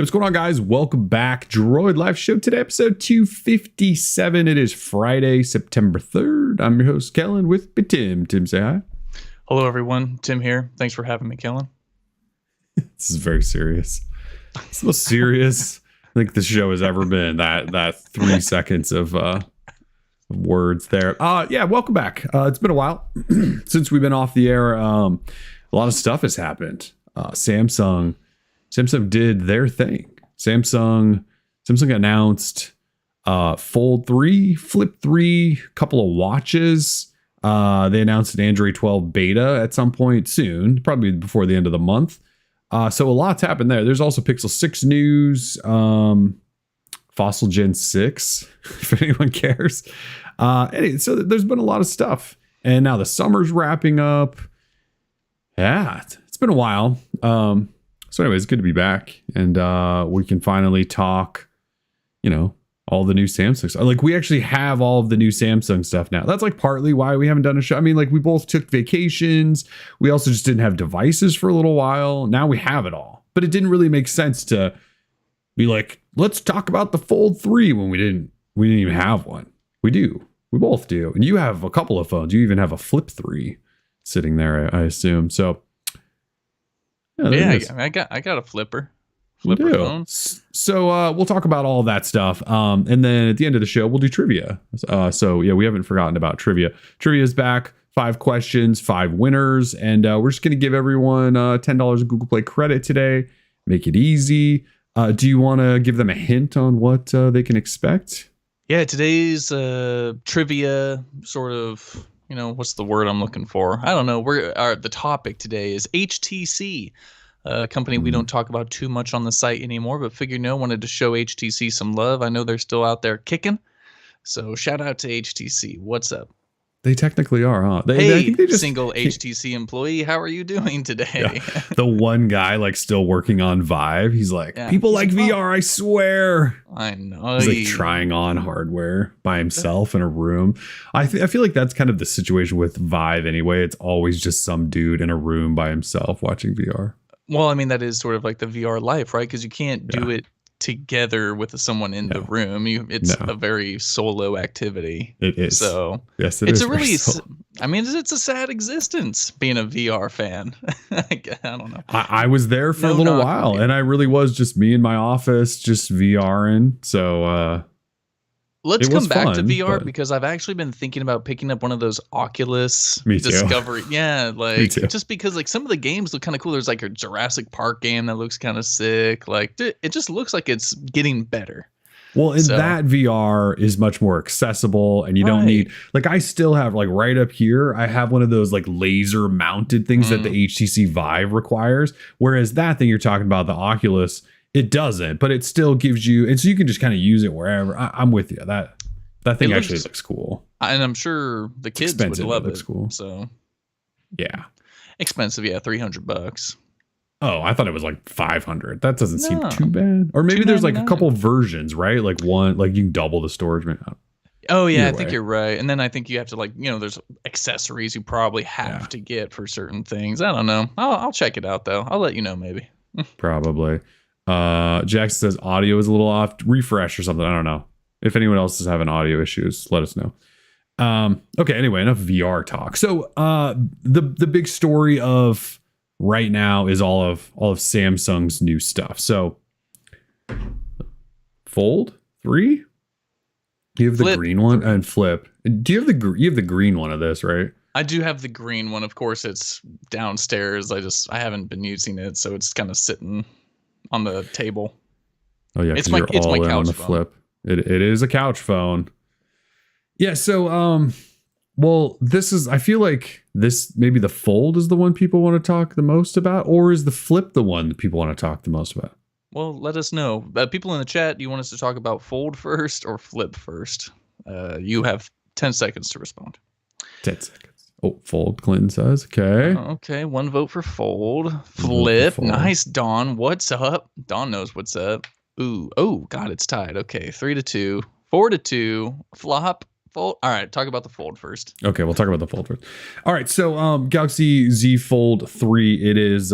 Hey, what's going on, guys? Welcome back. Droid Life Show today, episode 257. It is Friday, September 3rd. I'm your host, Kellen, with Tim. Tim, say hi. Hello, everyone. Tim here. Thanks for having me, Kellen. This is very serious. It's the most serious I think this show has ever been. That 3 seconds of words there. Yeah, welcome back. It's been a while since we've been off the air. A lot of stuff has happened. Samsung did their thing. Samsung announced Fold 3, Flip 3, couple of watches. They announced an Android 12 beta at some point soon, probably before the end of the month. So a lot's happened there. There's also Pixel 6 news, Fossil Gen 6, if anyone cares. Anyway, so there's been a lot of stuff. And now the summer's wrapping up. Yeah, it's been a while. So anyway, it's good to be back. And we can finally talk, all the new Samsung stuff. Like, we actually have all of the new Samsung stuff now. That's like partly why we haven't done a show. I mean, like, we both took vacations. We also just didn't have devices for a little while. Now we have it all. But it didn't really make sense to be like, let's talk about the Fold 3 when we didn't even have one. We do. We both do. And you have a couple of phones. You even have a Flip 3 sitting there, I assume. So yeah, I got a flipper phone. So we'll talk about all that stuff. And then at the end of the show, we'll do trivia. So yeah, we haven't forgotten about trivia. Trivia is back. 5 questions, 5 winners. And we're just going to give everyone $10 of Google Play credit today. Make it easy. Do you want to give them a hint on what they can expect? Yeah, today's trivia sort of, what's the word I'm looking for? I don't know. The topic today is HTC. A company we don't talk about too much on the site anymore, but wanted to show HTC some love. I know they're still out there kicking. So shout out to HTC. What's up? They technically are, huh? I think they just, single HTC employee, how are you doing today? Yeah. The one guy still working on Vive. He's like, people like VR, I swear. I know. He's trying on hardware by himself in a room. I feel like that's kind of the situation with Vive anyway. It's always just some dude in a room by himself watching VR. Well, I mean, that is sort of like the VR life, right? Because you can't do it together with someone in the room. It's a very solo activity. It is. So yes, it's a really, it's a sad existence being a VR fan. I don't know. I was there for a little while, and I really was just me in my office, just VRing. So let's come back to VR because I've actually been thinking about picking up one of those Oculus Discovery. Yeah, just because some of the games look kind of cool. There's a Jurassic Park game that looks kind of sick. It just looks like it's getting better. Well, that VR is much more accessible, and you don't need I still have right up here. I have one of those laser mounted things that the HTC Vive requires. Whereas that thing you're talking about, the Oculus, it doesn't, but it still gives you, and so you can just kind of use it wherever. I'm with you. That thing actually looks cool, and I'm sure the kids would love it. Looks cool. So yeah, expensive. Yeah, $300. Oh, I thought it was 500. That doesn't seem too bad. Or maybe there's a couple versions, right? One you can double the storage. Oh yeah, I think you're right. And then I think you have to there's accessories you probably have to get for certain things. I don't know. I'll check it out though. I'll let you know maybe. Probably. Jackson says audio is a little off. Refresh or something. I don't know. If anyone else is having audio issues, let us know. Okay. Anyway, enough VR talk. So the big story of right now is all of Samsung's new stuff. So Fold 3. You have the green one and Flip. Do you have the green one of this, right? I do have the green one. Of course, it's downstairs. I haven't been using it, so it's kind of sitting on the table. Oh yeah, it's my couch on the phone. Flip. It is a couch phone. Yeah. So well, I feel like this maybe the Fold is the one people want to talk the most about, or is the Flip the one that people want to talk the most about? Well, let us know. People in the chat, do you want us to talk about Fold first or Flip first? You have 10 seconds to respond. 10 seconds. Oh, Fold, Clinton says. Okay. Okay, 1 vote for Fold. Flip. Nice, Dawn. What's up? Dawn knows what's up. Ooh. Oh, God, it's tied. Okay, 3-2. 4-2. Flop. Fold. All right, talk about the Fold first. Okay, we'll talk about the Fold first. All right, so Galaxy Z Fold 3. It is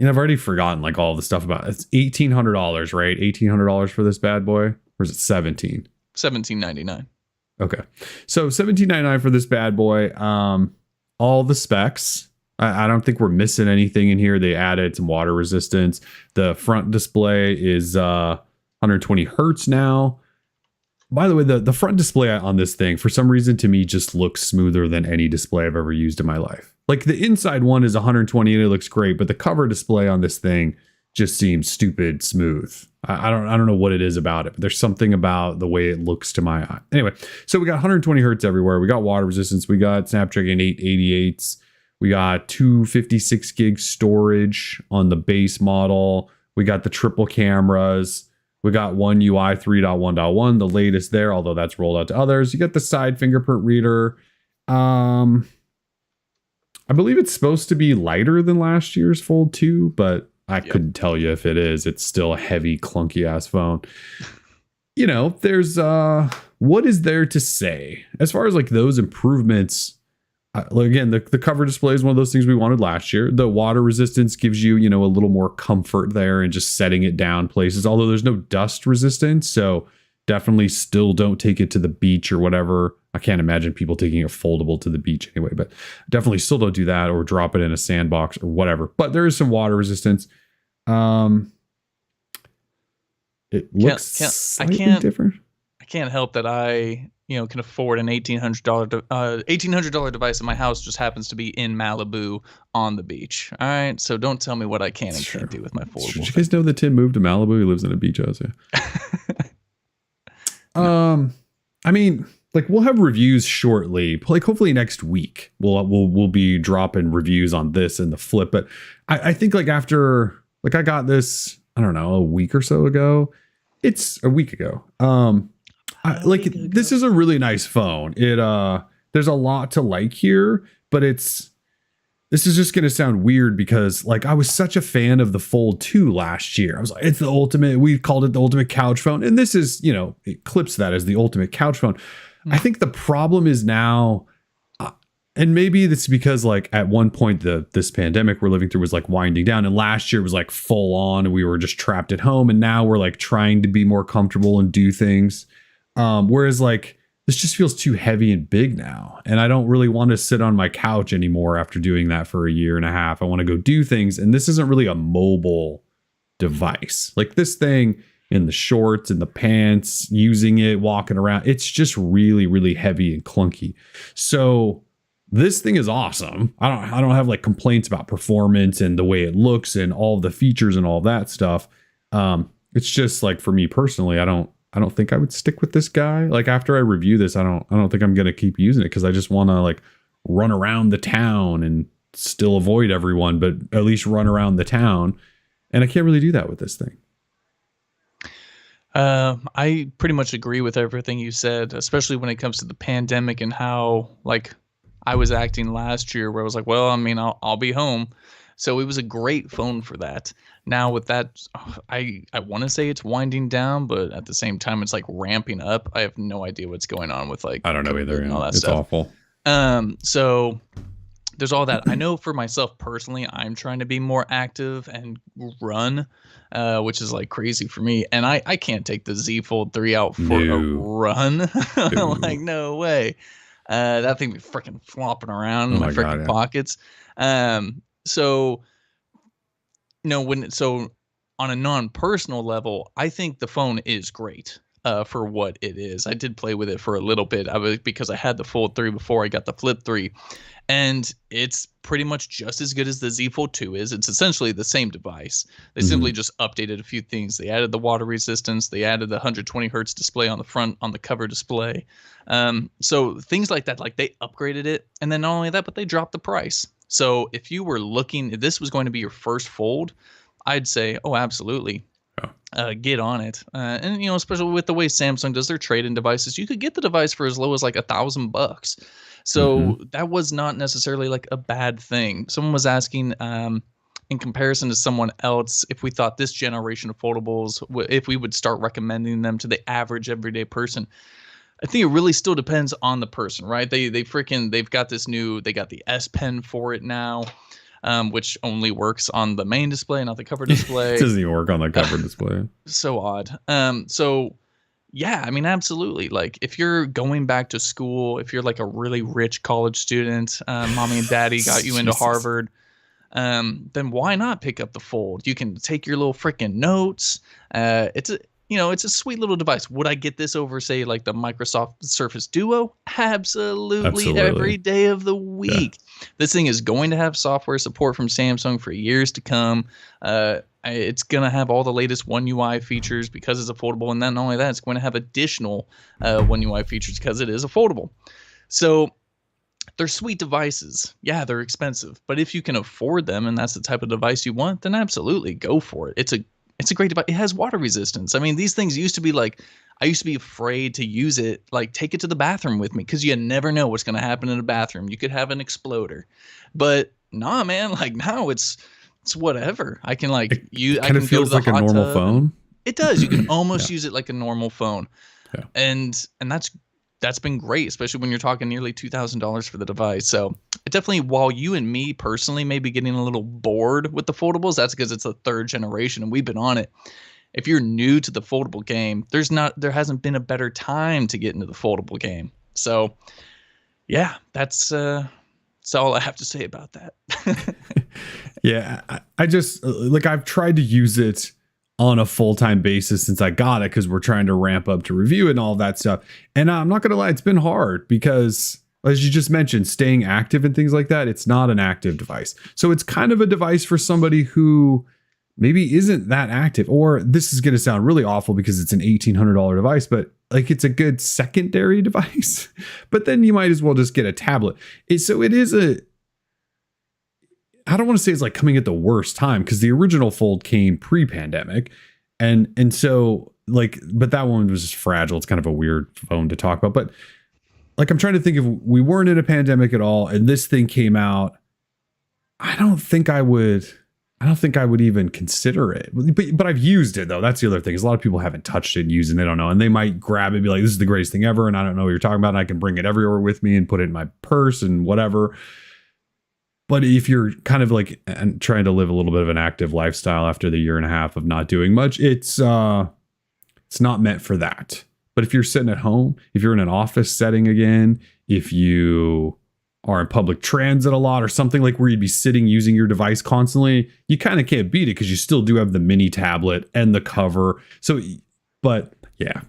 I've already forgotten like all the stuff about it. It's $1,800, right? $1,800 for this bad boy, or is it 17? $17.99. Okay, so $17.99 for this bad boy. All the specs. I don't think we're missing anything in here. They added some water resistance. The front display is 120 hertz now. By the way, the front display on this thing, for some reason, to me, just looks smoother than any display I've ever used in my life. Like the inside one is 120 and it looks great, but the cover display on this thing just seems stupid smooth. I don't know what it is about it, but there's something about the way it looks to my eye. Anyway, so we got 120 hertz everywhere. We got water resistance. We got Snapdragon 888s. We got 256 gig storage on the base model. We got the triple cameras. We got One UI 3.1.1, the latest there, although that's rolled out to others. You got the side fingerprint reader. I believe it's supposed to be lighter than last year's Fold 2, but I couldn't tell you if it is. It's still a heavy, clunky ass phone. There's what is there to say as far as like those improvements? Again, the cover display is one of those things we wanted last year. The water resistance gives you, a little more comfort there and just setting it down places, although there's no dust resistance. So definitely still don't take it to the beach or whatever. I can't imagine people taking a foldable to the beach anyway, but definitely still don't do that or drop it in a sandbox or whatever. But there is some water resistance. It looks slightly different. I can't help that I can afford an $1,800 device, and my house just happens to be in Malibu on the beach. All right, so don't tell me what I can and can't do with my foldable. Did you guys know that Tim moved to Malibu? He lives in a beach house. Yeah. I mean, like we'll have reviews shortly. Like hopefully next week we'll be dropping reviews on this and the Flip. But I think like after like I got this, I don't know, a week or so ago. It's a week ago. This is a really nice phone. There's a lot to like here, but this is just going to sound weird because like I was such a fan of the Fold 2 last year. I was like, it's the ultimate. We called it the ultimate couch phone. And this is, it clips that as the ultimate couch phone. I think the problem is now, and maybe it's because like at one point this pandemic we're living through was like winding down, and last year was like full on and we were just trapped at home, and now we're like trying to be more comfortable and do things. Whereas like this just feels too heavy and big now. And I don't really want to sit on my couch anymore after doing that for a year and a half. I want to go do things. And this isn't really a mobile device. Like this thing in the shorts and the pants, using it, walking around, it's just really, really heavy and clunky. So this thing is awesome. I don't have like complaints about performance and the way it looks and all the features and all that stuff. It's just like for me personally, I don't think I would stick with this guy. Like after I review this, I don't think I'm going to keep using it because I just want to like run around the town and still avoid everyone, but at least run around the town. And I can't really do that with this thing. I pretty much agree with everything you said, especially when it comes to the pandemic and how like I was acting last year where I was like, well, I mean, I'll be home. So it was a great phone for that. Now with that, I want to say it's winding down, but at the same time, it's like ramping up. I have no idea what's going on with like, I don't know either. All that it's stuff. Awful. So there's all that. I know for myself personally, I'm trying to be more active and run, which is like crazy for me. And I can't take the Z Fold 3 out for a run. Like, no way. That thing be freaking flopping around in my freaking pockets. So on a non-personal level, I think the phone is great for what it is. I did play with it for a little bit. Because I had the Fold 3 before I got the Flip 3, and it's pretty much just as good as the Z Fold 2 is. It's essentially the same device. They simply just updated a few things. They added the water resistance. They added the 120 hertz display on the front on the cover display. So things like that, like they upgraded it, and then not only that, but they dropped the price. So if you were looking, if this was going to be your first Fold, I'd say, oh, absolutely. Get on it. And, especially with the way Samsung does their trade-in devices, you could get the device for as low as like $1,000. So that was not necessarily like a bad thing. Someone was asking, in comparison to someone else, if we thought this generation of foldables, if we would start recommending them to the average everyday person. I think it really still depends on the person, right? They've got they got the S Pen for it now. which only works on the main display, not the cover display. It doesn't even work on the cover display. So odd. So yeah, I mean, absolutely. Like if you're going back to school, if you're like a really rich college student, mommy and daddy got you into Harvard, then why not pick up the Fold? You can take your little freaking notes. It's a sweet little device. Would I get this over, say, like the Microsoft Surface Duo? Absolutely. Every day of the week. Yeah. This thing is going to have software support from Samsung for years to come. It's going to have all the latest One UI features because it's a foldable. And then not only that, it's going to have additional One UI features because it is a foldable. So they're sweet devices. Yeah, they're expensive. But if you can afford them and that's the type of device you want, then absolutely go for it. It's a great device. It has water resistance. I mean, these things used to be like, I used to be afraid to use it, like take it to the bathroom with me because you never know what's going to happen in a bathroom. You could have an exploder. But nah, man, like now it's whatever. I can like use. I can feels go to the like a normal phone. It does. You can almost use it like a normal phone. Yeah. And that's been great, especially when you're talking nearly $2,000 for the device. So definitely, while you and me personally may be getting a little bored with the foldables, that's because it's the third generation and we've been on it. If you're new to the foldable game, there hasn't been a better time to get into the foldable game. So yeah, that's all I have to say about that. Yeah, I just like I've tried to use it on a full-time basis since I got it because we're trying to ramp up to review and all that stuff. And I'm not gonna lie, it's been hard because, as you just mentioned, staying active and things like that, it's not an active device. So it's kind of a device for somebody who maybe isn't that active, or this is going to sound really awful because it's an $1,800 device, but like it's a good secondary device. But then you might as well just get a tablet. I don't want to say it's like coming at the worst time because the original Fold came pre-pandemic. And so like, but that one was just fragile. It's kind of a weird phone to talk about, but like, I'm trying to think if we weren't in a pandemic at all and this thing came out, I don't think I would even consider it. But I've used it though. That's the other thing is a lot of people haven't touched it and used it. They don't know. And they might grab it and be like, this is the greatest thing ever. And I don't know what you're talking about. And I can bring it everywhere with me and put it in my purse and whatever. But if you're kind of like and trying to live a little bit of an active lifestyle after the year and a half of not doing much, it's not meant for that. But if you're sitting at home, if you're in an office setting again, if you are in public transit a lot or something like where you'd be sitting using your device constantly, you kind of can't beat it because you still do have the mini tablet and the cover. So, but yeah,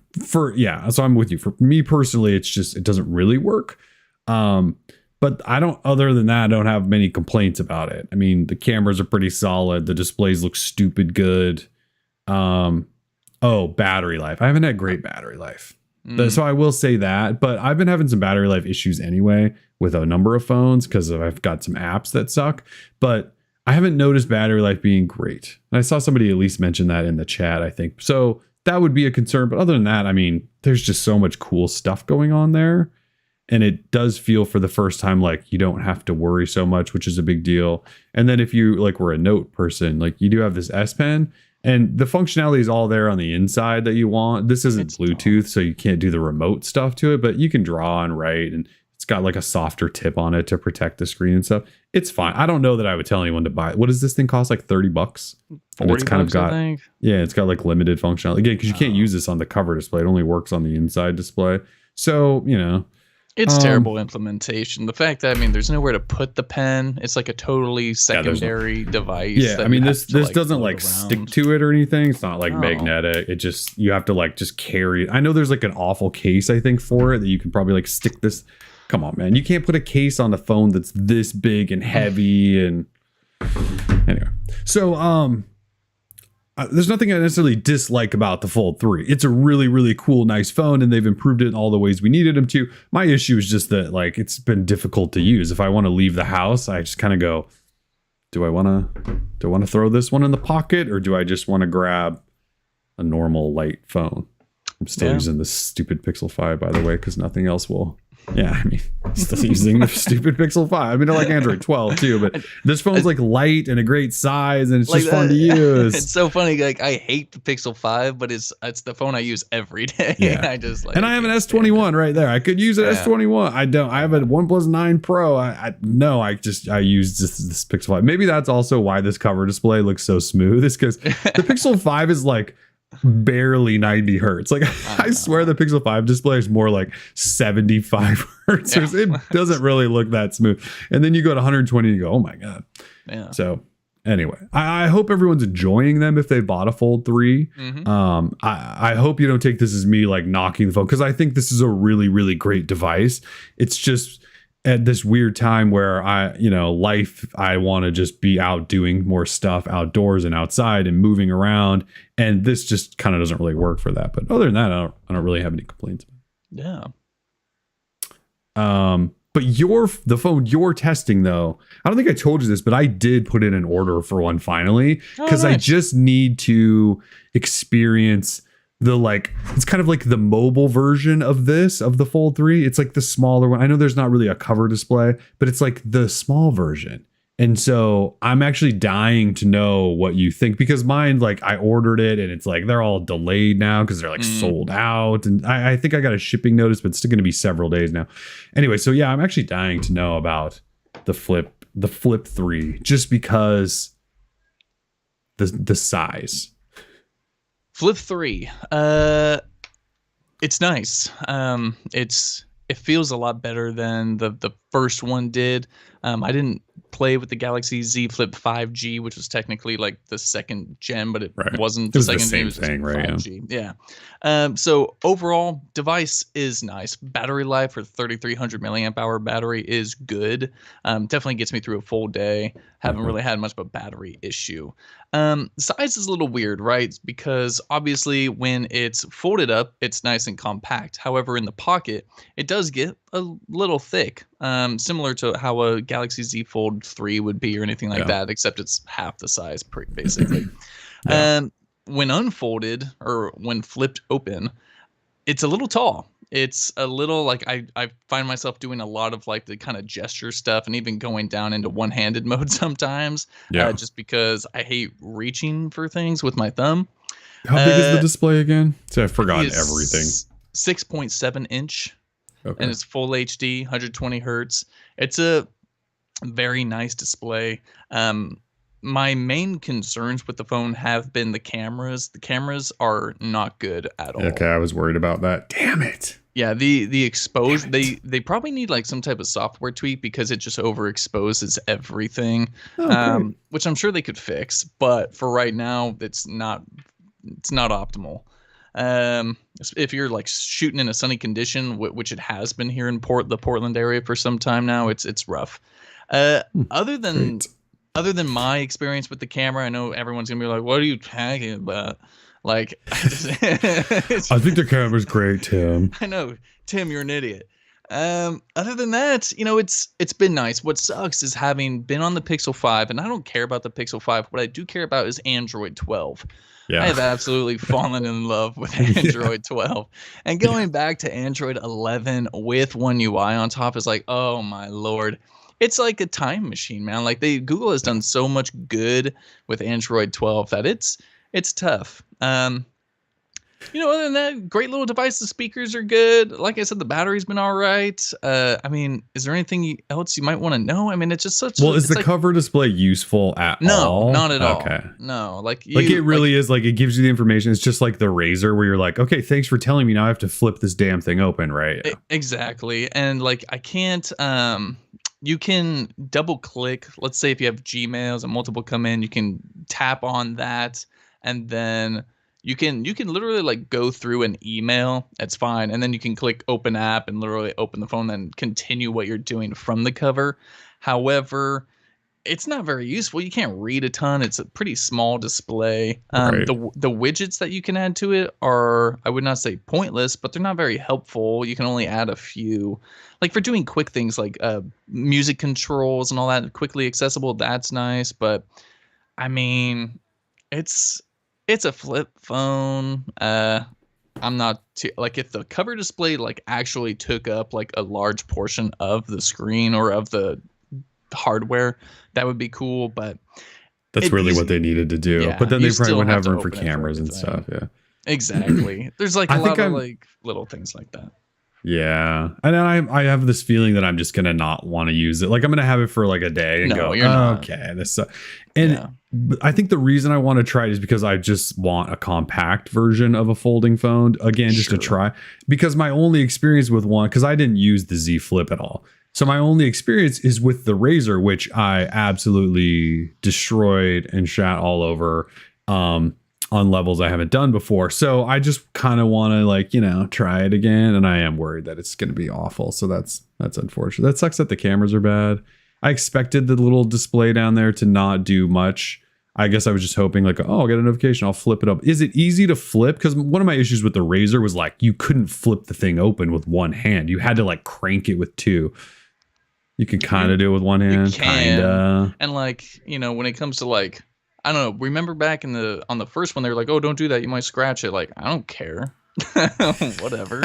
so I'm with you. For me personally, it's just, it doesn't really work. But other than that, I don't have many complaints about it. I mean, the cameras are pretty solid. The displays look stupid good. Battery life. I haven't had great battery life. So I will say that, but I've been having some battery life issues anyway with a number of phones because I've got some apps that suck, but I haven't noticed battery life being great. And I saw somebody at least mention that in the chat, I think. So that would be a concern. But other than that, I mean, there's just so much cool stuff going on there. And it does feel for the first time like you don't have to worry so much, which is a big deal. And then if you like were a note person, like you do have this S Pen and the functionality is all there on the inside that you want. This isn't Bluetooth, so you can't do the remote stuff to it, but you can draw and write and it's got like a softer tip on it to protect the screen and stuff. It's fine. I don't know that I would tell anyone to buy it. What does this thing cost? Like $30? And it's kind of got, I think. Yeah, it's got like limited functionality. Again, because you can't use this on the cover display. It only works on the inside display. So, you know. It's terrible implementation. The fact that, I mean, there's nowhere to put the pen. It's like a totally secondary device. Yeah, I mean, this doesn't like stick to it or anything. It's not like magnetic. It just, you have to like just carry it. I know there's like an awful case, I think, for it that you can probably like stick this. Come on, man. You can't put a case on a phone that's this big and heavy. And anyway, so there's nothing I necessarily dislike about the Fold 3. It's a really, really cool, nice phone, and they've improved it in all the ways we needed them to. My issue is just that like it's been difficult to use. If I want to leave the house, I just kind of go, do I want to throw this one in the pocket, or do I just want to grab a normal light phone? I'm still using this stupid Pixel 5, by the way, because nothing else will Yeah, I mean, still using the stupid Pixel 5. I mean, I like Android 12 too, but this phone's like light and a great size, and it's Like just fun to use. It's so funny. Like I hate the Pixel 5, but it's the phone I use every day. Yeah. I just like. And I have an S21 right there. I could use an Yeah. S21. I don't. I have a OnePlus 9 Pro. I use this Pixel 5. Maybe that's also why this cover display looks so smooth. Is because the Pixel 5 is like barely 90 hertz. Like I swear the Pixel 5 display is more like 75 hertz. Yeah. It doesn't really look that smooth. And then you go to 120 and you go, oh my God. Yeah. So anyway, I hope everyone's enjoying them if they bought a Fold 3. Mm-hmm. I hope you don't take this as me like knocking the phone, because I think this is a really, really great device. It's just at this weird time where I want to just be out doing more stuff outdoors and outside and moving around. And this just kind of doesn't really work for that. But other than that, I don't really have any complaints. Yeah. But the phone you're testing though, I don't think I told you this, but I did put in an order for one finally, because I just need to experience it's kind of like the mobile version of the Fold 3. It's like the smaller one. I know there's not really a cover display, but it's like the small version. And so I'm actually dying to know what you think, because mine, like I ordered it and it's like they're all delayed now because they're like sold out. And I think I got a shipping notice, but it's still going to be several days now. Anyway, so yeah, I'm actually dying to know about the Flip 3, just because the size. Flip 3. It's nice. It feels a lot better than the first one did. I didn't play with the Galaxy Z Flip 5G, which was technically like the second gen, but it wasn't the second gen. It was the same thing, right? 5G. Yeah. So overall, device is nice. Battery life for 3,300 milliamp hour battery is good. Definitely gets me through a full day. Haven't really had much of a battery issue. Size is a little weird, right? Because obviously when it's folded up, it's nice and compact. However, in the pocket, it does get a little thick, similar to how a Galaxy Z Fold 3 would be or anything like that, except it's half the size, basically. When unfolded or when flipped open, it's a little tall. It's a little like I find myself doing a lot of like the kind of gesture stuff and even going down into one-handed mode sometimes, just because I hate reaching for things with my thumb. How big is the display again? So I've forgotten everything. 6.7 inch. And it's full HD, 120 hertz. It's a very nice display. My main concerns with the phone have been the cameras. The cameras are not good at all. Okay, I was worried about that. Damn it. Yeah, the exposed, they probably need like some type of software tweak because it just overexposes everything, which I'm sure they could fix. But for right now, it's not optimal. If you're like shooting in a sunny condition, which it has been here in the Portland area for some time now, it's rough. Other than my experience with the camera, I know everyone's gonna be like, "What are you talking about?" Like, I think the camera's great, Tim. I know, Tim, you're an idiot. Other than that, it's been nice. What sucks is having been on the Pixel 5, and I don't care about the Pixel 5. What I do care about is Android 12. Yeah. I have absolutely fallen in love with Android 12. And going back to Android 11 with One UI on top is like, oh my Lord. It's like a time machine, man. Like Google has done so much good with Android 12 that it's tough. Other than that, great little device. The speakers are good. Like I said, the battery's been all right. I mean, is there anything else you might want to know? I mean, it's just such. Well, is the cover display useful at all? No, not at all. Okay. No, it really is. Like it gives you the information. It's just like the razor where you're like, okay, thanks for telling me. Now I have to flip this damn thing open, right? Exactly. And like I can't. You can double click. Let's say if you have Gmails and multiple come in, you can tap on that, and then you can literally like go through an email. That's fine, and then you can click open app and literally open the phone, then continue what you're doing from the cover. However, it's not very useful. You can't read a ton. It's a pretty small display. The widgets that you can add to it are, I would not say pointless, but they're not very helpful. You can only add a few. Like for doing quick things like music controls and all that, quickly accessible, that's nice. But I mean, it's a flip phone. I'm not like if the cover display like actually took up like a large portion of the screen or of the hardware, that would be cool. But That's really what they needed to do. Yeah, but then you they probably still wouldn't have have to room for open it for cameras and everything. stuff. Yeah. Exactly. There's like a I think lot of I'm- like little things like that. Yeah. And I have this feeling that I'm just going to not want to use it. Like I'm going to have it for like a day and No, go, you're not. okay, this and Yeah. I think the reason I want to try it is because I just want a compact version of a folding phone again, just to Sure. try, because my only experience with one, because I didn't use the Z Flip at all. So my only experience is with the Razor, which I absolutely destroyed and shat all over on levels I haven't done before. So I just kind of want to like, try it again. And I am worried that it's going to be awful. So that's unfortunate. That sucks that the cameras are bad. I expected the little display down there to not do much. I guess I was just hoping like, oh, I'll get a notification. I'll flip it up. Is it easy to flip? Because one of my issues with the Razor was like, you couldn't flip the thing open with one hand. You had to like crank it with two. You can kind of do it with one hand. Kind of. And like, when it comes to like, I don't know, remember back on the first one, they were like, oh, don't do that. You might scratch it. Like, I don't care. Whatever.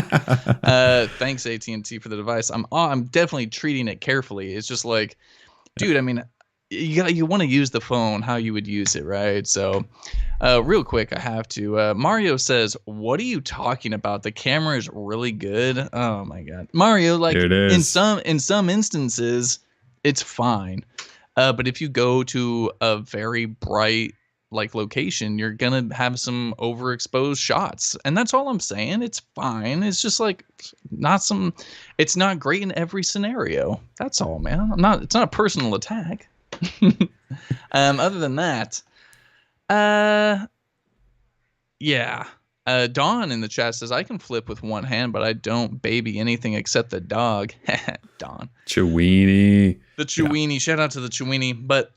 Thanks AT&T for the device. I'm definitely treating it carefully. It's just like, dude, I mean, you want to use the phone how you would use it, right? So real quick, I have to Mario says, what are you talking about? The camera is really good. Oh my god, Mario, like in some instances it's fine, but if you go to a very bright like location, you're gonna have some overexposed shots, and that's all I'm saying. It's fine. It's just like it's not great in every scenario. That's all, man. It's not a personal attack. Other than that, yeah. Dawn in the chat says, I can flip with one hand, but I don't baby anything except the dog. Dawn. Chewini. The Chewini. Yeah. Shout out to the Chewini. But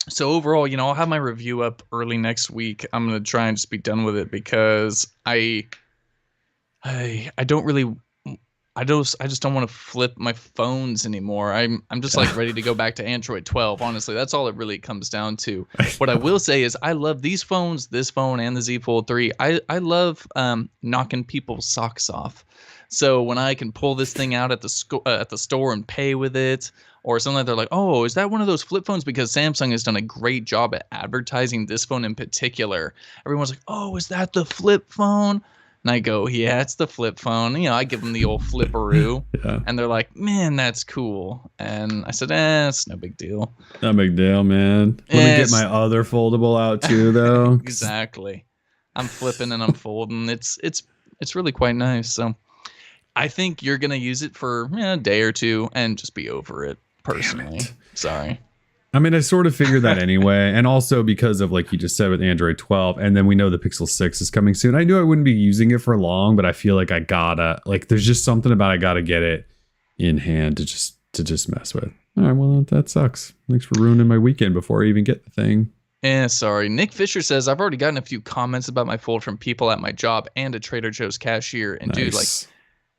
so overall, I'll have my review up early next week. I'm going to try and just be done with it because I don't really, I just don't want to flip my phones anymore. I'm just like ready to go back to Android 12. Honestly, that's all it really comes down to. What I will say is I love these phones, this phone and the Z Fold 3. I love knocking people's socks off. So when I can pull this thing out at the store and pay with it, or something like, they're like, oh, is that one of those flip phones? Because Samsung has done a great job at advertising this phone in particular. Everyone's like, oh, is that the flip phone? And I go, yeah, it's the flip phone. I give them the old flipperoo. Yeah. And they're like, man, that's cool. And I said, it's no big deal. No big deal, man. Let me get my other foldable out too, though. Exactly. I'm flipping and I'm folding. It's really quite nice. So I think you're going to use it for a day or two and just be over it personally. Sorry. I mean, I sort of figured that anyway. And also because of, like you just said, with Android 12, and then we know the Pixel 6 is coming soon. I knew I wouldn't be using it for long, but I feel like I gotta, like, there's just something about I gotta get it in hand to just mess with. All right, well, that sucks. Thanks for ruining my weekend before I even get the thing. Sorry. Nick Fisher says, I've already gotten a few comments about my fold from people at my job and a Trader Joe's cashier. And dude, like,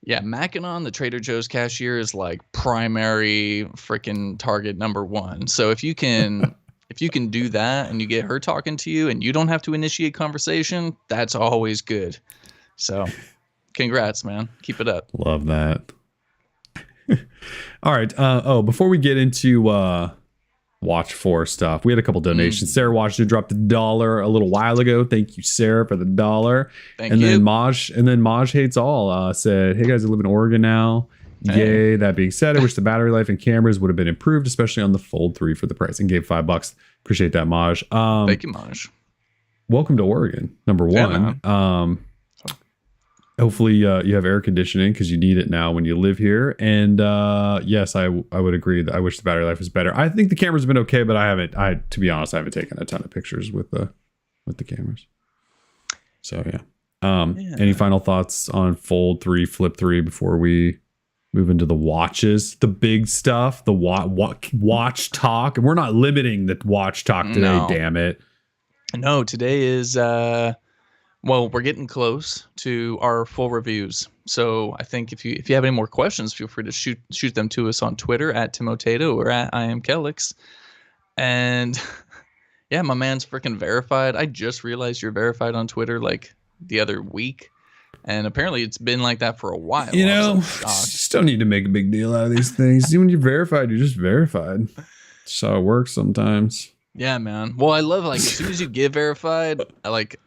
yeah, Mackinac, the Trader Joe's cashier, is like primary freaking target number one. So if you can do that and you get her talking to you and you don't have to initiate conversation, that's always good. So congrats, man. Keep it up. Love that. All right. Before we get into Watch 4 stuff, we had a couple donations. Sarah Washington dropped $1 a little while ago. Thank you, Sarah, for the $1. Thank you. Then Maj Hates All said, hey guys, I live in Oregon now. Hey. Yay. That being said, I wish the battery life and cameras would have been improved, especially on the Fold 3 for the price, and gave $5. Appreciate that, Maj. Thank you, Maj. Welcome to Oregon, number one. Yeah, hopefully you have air conditioning because you need it now when you live here. And yes, I would agree that I wish the battery life was better. I think the camera's been okay, but to be honest, I haven't taken a ton of pictures with the cameras. So yeah. Any final thoughts on Fold 3, Flip 3 before we move into the watches, the big stuff, the watch talk? And we're not limiting the watch talk today. No. Damn it. No, today is well, we're getting close to our full reviews. So I think if you have any more questions, feel free to shoot them to us on Twitter at Timotato or at IamKelix. And yeah, my man's freaking verified. I just realized you're verified on Twitter like the other week. And apparently it's been like that for a while. You know, just don't need to make a big deal out of these things. See, when you're verified, you're just verified. That's how it works sometimes. Yeah, man. Well, I love like as soon as you get verified, like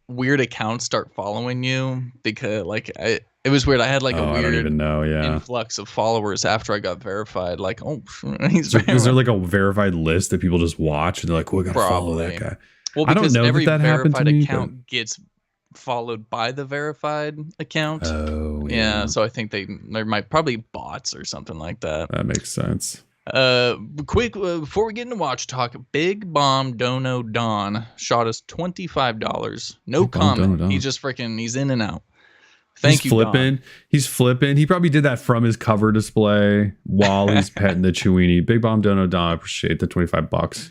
weird accounts start following you because like it was weird. I had like a weird I don't even know, influx of followers after I got verified. Like, oh, he's is there like a verified list that people just watch and they're like, oh, I gotta follow that guy? Well, I don't know every that happened to me, account gets followed by the verified account. Oh, yeah. So I think there might probably bots or something like that. That makes sense. Quick, before we get into watch talk, Big Bomb Dono Don shot us $25. No comment. He just he's in and out. Thank you, flipping. Don. He's flipping. He probably did that from his cover display while he's petting the Chewini. Big Bomb Dono Don. I appreciate the $25.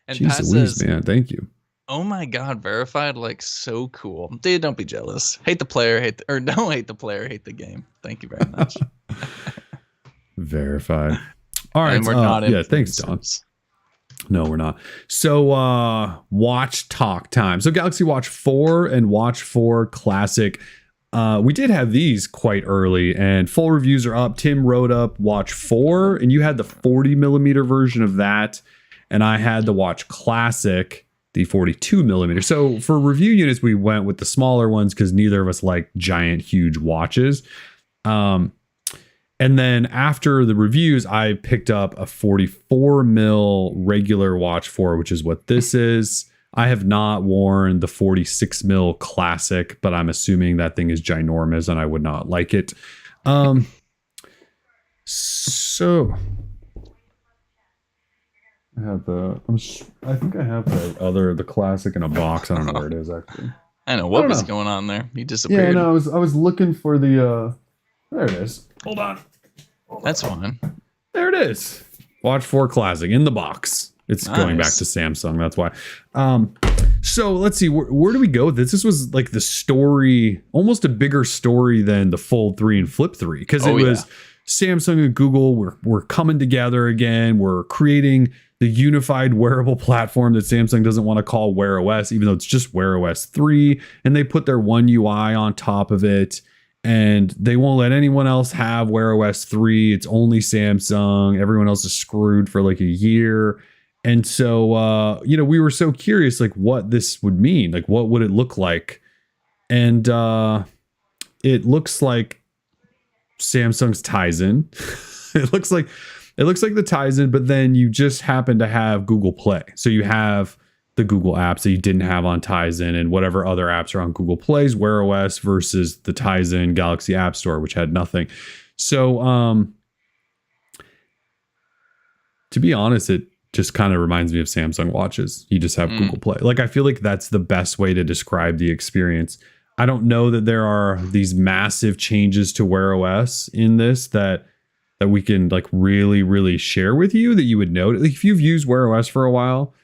And Jeez Pat Louise, says, man. Thank you. Oh my God, verified, like so cool. Dude, don't be jealous. Hate the player, don't hate the player, hate the game. Thank you very much. Verified. All right. And we're not thanks, Don. No, we're not. So watch talk time. So Galaxy Watch 4 and Watch 4 Classic. We did have these quite early and full reviews are up. Tim wrote up Watch 4 and you had the 40 millimeter version of that. And I had the Watch Classic, the 42 millimeter. So for review units, we went with the smaller ones because neither of us like giant, huge watches. And then after the reviews, I picked up a 44 mil regular Watch 4, which is what this is. I have not worn the 46 mil Classic, but I'm assuming that thing is ginormous and I would not like it. So I think I have the Classic in a box. I don't know where it is actually. I know what was going on there. You disappeared. Yeah, no, I was looking for the there it is. Hold on. That's fine. There it is. Watch 4 Classic in the box. It's going back to Samsung. That's why. So let's see. Where do we go with this? This was like the story, almost a bigger story than the Fold 3 and Flip 3 because it was Samsung and Google. We're coming together again. We're creating the unified wearable platform that Samsung doesn't want to call Wear OS, even though it's just Wear OS 3. And they put their One UI on top of it. And they won't let anyone else have Wear OS 3. It's only Samsung. Everyone else is screwed for like a year. And so, we were so curious, like what this would mean, like what would it look like? And it looks like Samsung's Tizen. It looks like the Tizen, but then you just happen to have Google Play. So you have the Google apps that you didn't have on Tizen and whatever other apps are on Google Play's Wear OS versus the Tizen Galaxy App Store, which had nothing. So, to be honest, it just kind of reminds me of Samsung watches. You just have Google Play. Like, I feel like that's the best way to describe the experience. I don't know that there are these massive changes to Wear OS in this that we can like really, really share with you that you would know. Like, if you've used Wear OS for a while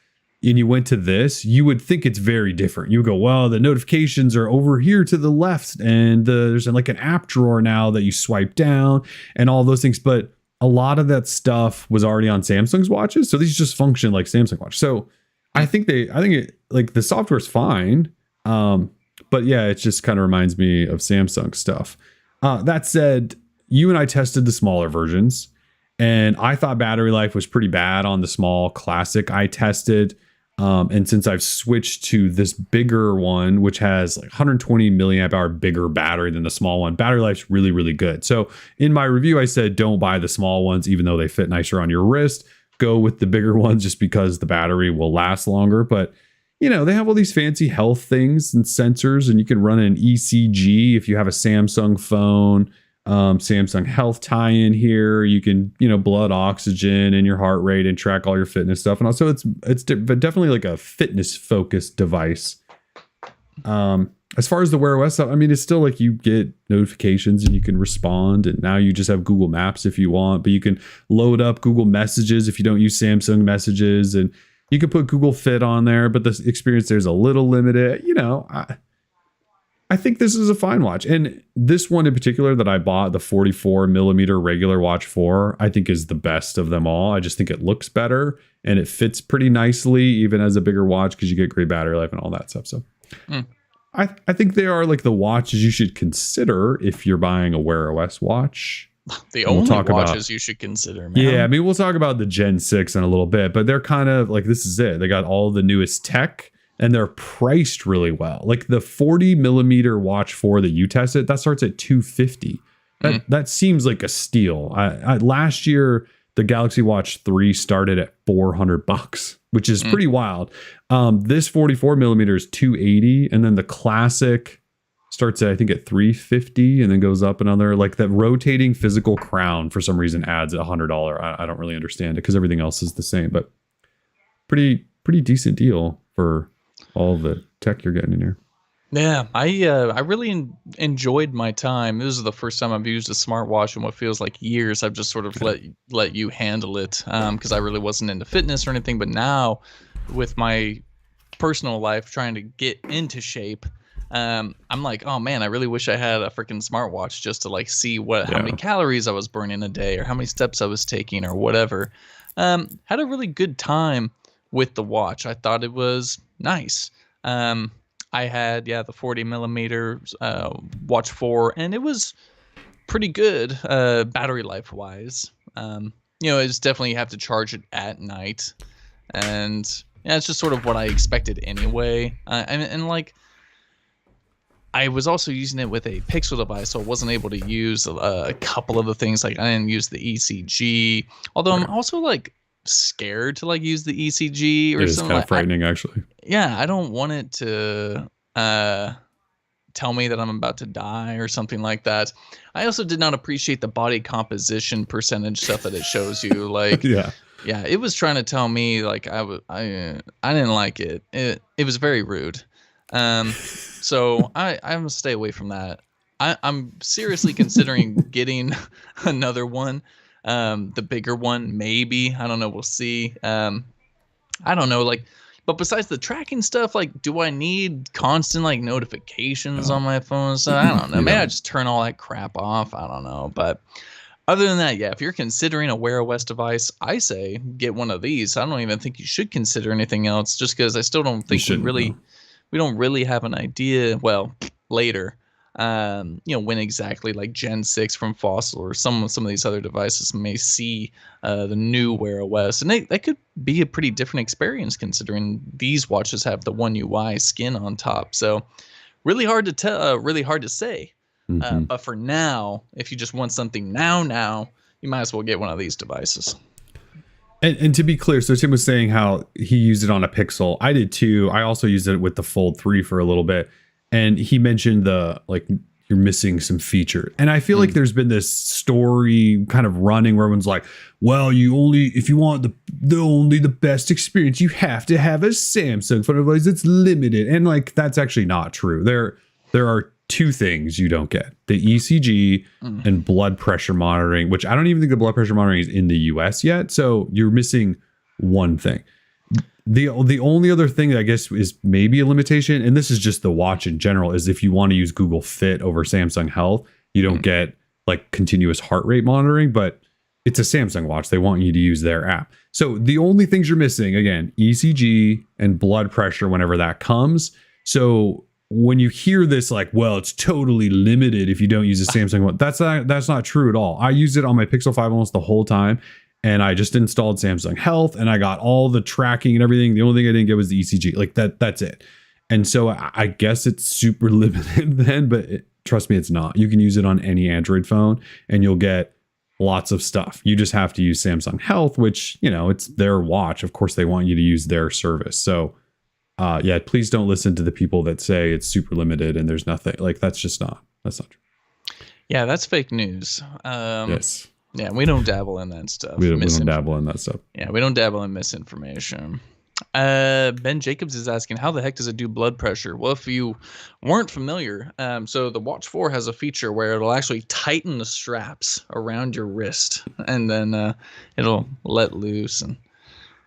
and you went to this, you would think it's very different. You would go, well, the notifications are over here to the left and there's like an app drawer now that you swipe down and all those things. But a lot of that stuff was already on Samsung's watches. So these just function like Samsung watch. So I think it like the software's fine. But yeah, it just kind of reminds me of Samsung stuff. That said, you and I tested the smaller versions and I thought battery life was pretty bad on the small Classic I tested. And since I've switched to this bigger one, which has like 120 milliamp hour bigger battery than the small one, battery life's really, really good. So in my review, I said, don't buy the small ones, even though they fit nicer on your wrist. Go with the bigger ones just because the battery will last longer. But, they have all these fancy health things and sensors, and you can run an ECG if you have a Samsung phone. Samsung Health tie-in here. You can, blood oxygen and your heart rate and track all your fitness stuff. And also it's definitely like a fitness focused device. As far as the Wear OS stuff, I mean, it's still like you get notifications and you can respond. And now you just have Google Maps if you want, but you can load up Google Messages if you don't use Samsung Messages, and you can put Google Fit on there, but the experience there's a little limited. I think this is a fine watch. And this one in particular that I bought, the 44 millimeter regular Watch 4, I think is the best of them all. I just think it looks better and it fits pretty nicely, even as a bigger watch, because you get great battery life and all that stuff. So I think they are like the watches you should consider if you're buying a Wear OS watch. The only watches you should consider, man. Yeah, I mean, we'll talk about the Gen 6 in a little bit, but they're kind of like, this is it. They got all the newest tech and they're priced really well. Like the 40 millimeter watch 4 that you tested, that starts at $250. That seems like a steal. Last year, the Galaxy Watch 3 started at $400, which is pretty wild. This 44 millimeter is $280, and then the classic starts at, I think, at $350, and then goes up another. Like that rotating physical crown for some reason adds $100. I don't really understand it because everything else is the same, but pretty decent deal for all the tech you're getting in here. Yeah, I really enjoyed my time. This is the first time I've used a smartwatch in what feels like years. I've just sort of let you handle it because I really wasn't into fitness or anything. But now, with my personal life trying to get into shape, I'm like, oh man, I really wish I had a freaking smartwatch just to like see how many calories I was burning a day or how many steps I was taking or whatever. Had a really good time with the watch. I thought it was nice. I had the 40 millimeter watch 4, and it was pretty good battery life wise. It's definitely, you have to charge it at night, and it's just sort of what I expected anyway. And like, I was also using it with a Pixel device, so I wasn't able to use a couple of the things. Like I didn't use the ECG, although I'm also like scared to like use the ECG or something. It's kind of frightening, actually. Yeah, I don't want it to tell me that I'm about to die or something like that. I also did not appreciate the body composition percentage stuff that it shows you. Like, yeah, it was trying to tell me like I didn't like it. It was very rude. So I'm gonna stay away from that. I'm seriously considering getting another one. The bigger one, maybe. I don't know. We'll see. I don't know. Like, but besides the tracking stuff, like, do I need constant like notifications on my phone? So I don't know. Maybe I just turn all that crap off. I don't know. But other than that, if you're considering a Wear OS device, I say get one of these. I don't even think you should consider anything else, just because I still don't think we don't really have an idea. Well, later. When exactly like Gen 6 from Fossil or some of these other devices may see the new Wear OS, and that could be a pretty different experience considering these watches have the One UI skin on top. So really hard to tell, really hard to say. But for now, if you just want something now, you might as well get one of these devices. And to be clear, so Tim was saying how he used it on a Pixel. I did too. I also used it with the Fold 3 for a little bit. And he mentioned you're missing some feature. And I feel like there's been this story kind of running where everyone's like, well, if you want the best experience, you have to have a Samsung phone, otherwise it's limited. And like, that's actually not true. There are two things you don't get: the ECG and blood pressure monitoring, which I don't even think the blood pressure monitoring is in the US yet. So you're missing one thing. The only other thing that I guess is maybe a limitation, and this is just the watch in general, is if you want to use Google Fit over Samsung Health, you don't get like continuous heart rate monitoring, but it's a Samsung watch. They want you to use their app. So the only things you're missing, again, ECG and blood pressure whenever that comes. So when you hear this, like, well, it's totally limited if you don't use a Samsung one, that's not true at all. I used it on my Pixel 5 almost the whole time. And I just installed Samsung Health and I got all the tracking and everything. The only thing I didn't get was the ECG. Like that's it. And so I guess it's super limited then, but trust me, it's not. You can use it on any Android phone and you'll get lots of stuff. You just have to use Samsung Health, which, it's their watch. Of course, they want you to use their service. So please don't listen to the people that say it's super limited and there's nothing. Like that's not true. Yeah, that's fake news. Yes. Yeah, we don't dabble in that stuff. We don't dabble in that stuff. Yeah, we don't dabble in misinformation. Ben Jacobs is asking, how the heck does it do blood pressure? Well, if you weren't familiar, so the Watch 4 has a feature where it'll actually tighten the straps around your wrist, and then it'll let loose. And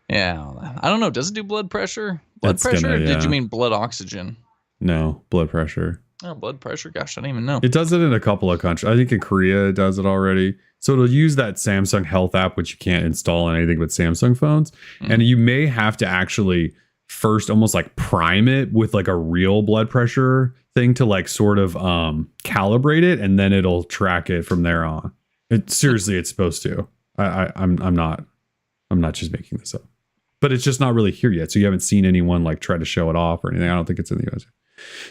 I don't know. Does it do blood pressure? Blood pressure? Or did you mean blood oxygen? No, blood pressure. Oh, blood pressure. Gosh, I didn't even know. It does it in a couple of countries. I think in Korea it does it already. So it'll use that Samsung Health app, which you can't install on anything but Samsung phones. And you may have to actually first almost like prime it with like a real blood pressure thing to like sort of calibrate it, and then it'll track it from there on. Seriously, it's supposed to. I'm not just making this up, but it's just not really here yet. So you haven't seen anyone like try to show it off or anything. I don't think it's in the US.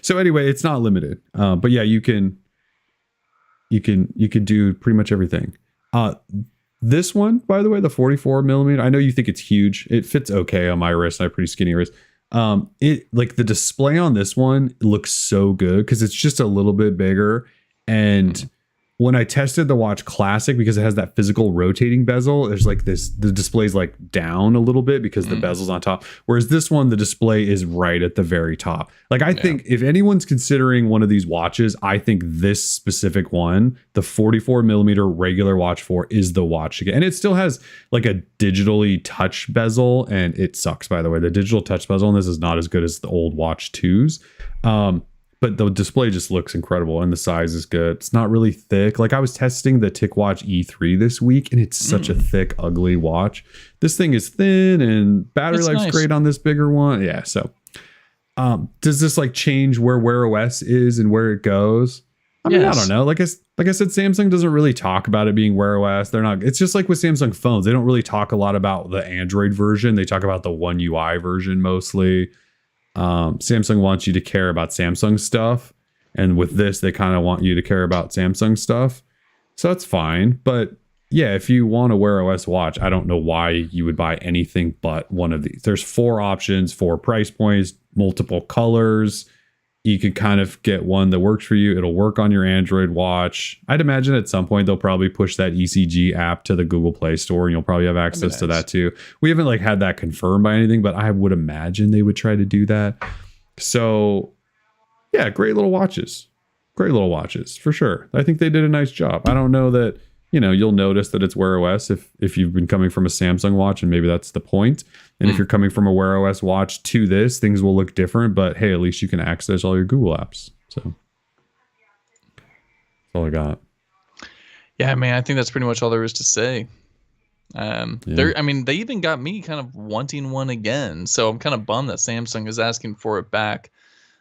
So anyway, it's not limited. But yeah, you can do pretty much everything. This one, by the way, the 44 millimeter, I know you think it's huge. It fits okay on my wrist. I have pretty skinny wrist. It like the display on this one looks so good because it's just a little bit bigger. And when I tested the watch Classic, because it has that physical rotating bezel, there's like this, the display's like down a little bit because the bezel's on top. Whereas this one, the display is right at the very top. Like I think if anyone's considering one of these watches, I think this specific one, the 44 millimeter regular watch 4 is the watch again. And it still has like a digitally touch bezel, and it sucks, by the way. The digital touch bezel on this is not as good as the old watch 2s. But the display just looks incredible, and the size is good. It's not really thick. Like I was testing the TicWatch E3 this week, and it's such a thick, ugly watch. This thing is thin, and battery life's great on this bigger one. Yeah. So, does this like change where Wear OS is and where it goes? I mean, I don't know. Like I said, Samsung doesn't really talk about it being Wear OS. They're not. It's just like with Samsung phones. They don't really talk a lot about the Android version. They talk about the One UI version mostly. Samsung wants you to care about Samsung stuff, and with this they kind of want you to care about Samsung stuff, so that's fine. But yeah, if you want a Wear OS watch, I don't know why you would buy anything but one of these. There's 4 options, 4 price points, multiple colors. You could kind of get one that works for you. It'll work on your Android watch. I'd imagine at some point they'll probably push that ECG app to the Google Play Store, and you'll probably have access to that too. We haven't like had that confirmed by anything, but I would imagine they would try to do that. So yeah, great little watches. Great little watches for sure. I think they did a nice job. I don't know that, you know, you'll notice that it's Wear OS if you've been coming from a Samsung watch, and maybe that's the point. And if you're coming from a Wear OS watch to this, things will look different, but hey, at least you can access all your Google apps. So that's all I got. Yeah, man, I think that's pretty much all there is to say. I mean, they even got me kind of wanting one again. So I'm kind of bummed that Samsung is asking for it back.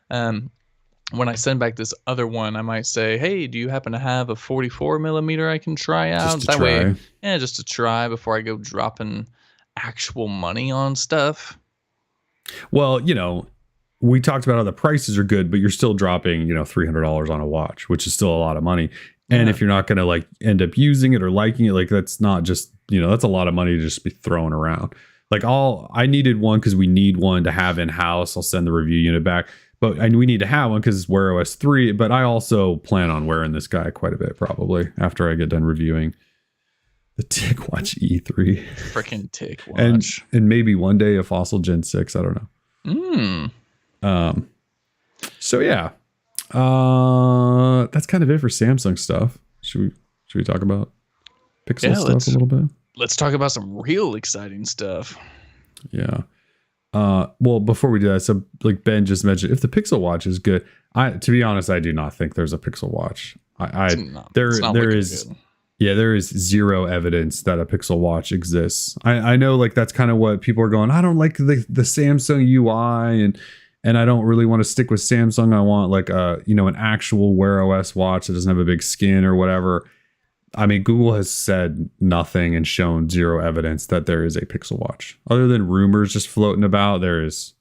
When I send back this other one, I might say, hey, do you happen to have a 44 millimeter I can try out? That way, yeah, just to try before I go dropping actual money on stuff. Well, you know, we talked about how the prices are good, but you're still dropping, you know, $300 on a watch, which is still a lot of money. And if you're not going to like end up using it or liking it, like that's not just, you know, that's a lot of money to just be thrown around. Like I needed one because we need one to have in house. I'll send the review unit back. But we need to have one because it's Wear OS 3. But I also plan on wearing this guy quite a bit probably after I get done reviewing the TicWatch E3. Freaking TicWatch. And maybe one day a Fossil Gen 6. I don't know. So yeah. That's kind of it for Samsung stuff. Should we talk about Pixel stuff a little bit? Let's talk about some real exciting stuff. Yeah. Well, before we do that, so like Ben just mentioned, if the Pixel Watch is good, to be honest, I do not think there's a Pixel Watch. There is zero evidence that a Pixel Watch exists. I know like that's kind of what people are going. I don't like the Samsung UI and I don't really want to stick with Samsung. I want like an actual Wear OS watch that doesn't have a big skin or whatever. I mean, Google has said nothing and shown zero evidence that there is a Pixel Watch. Other than rumors just floating about, there is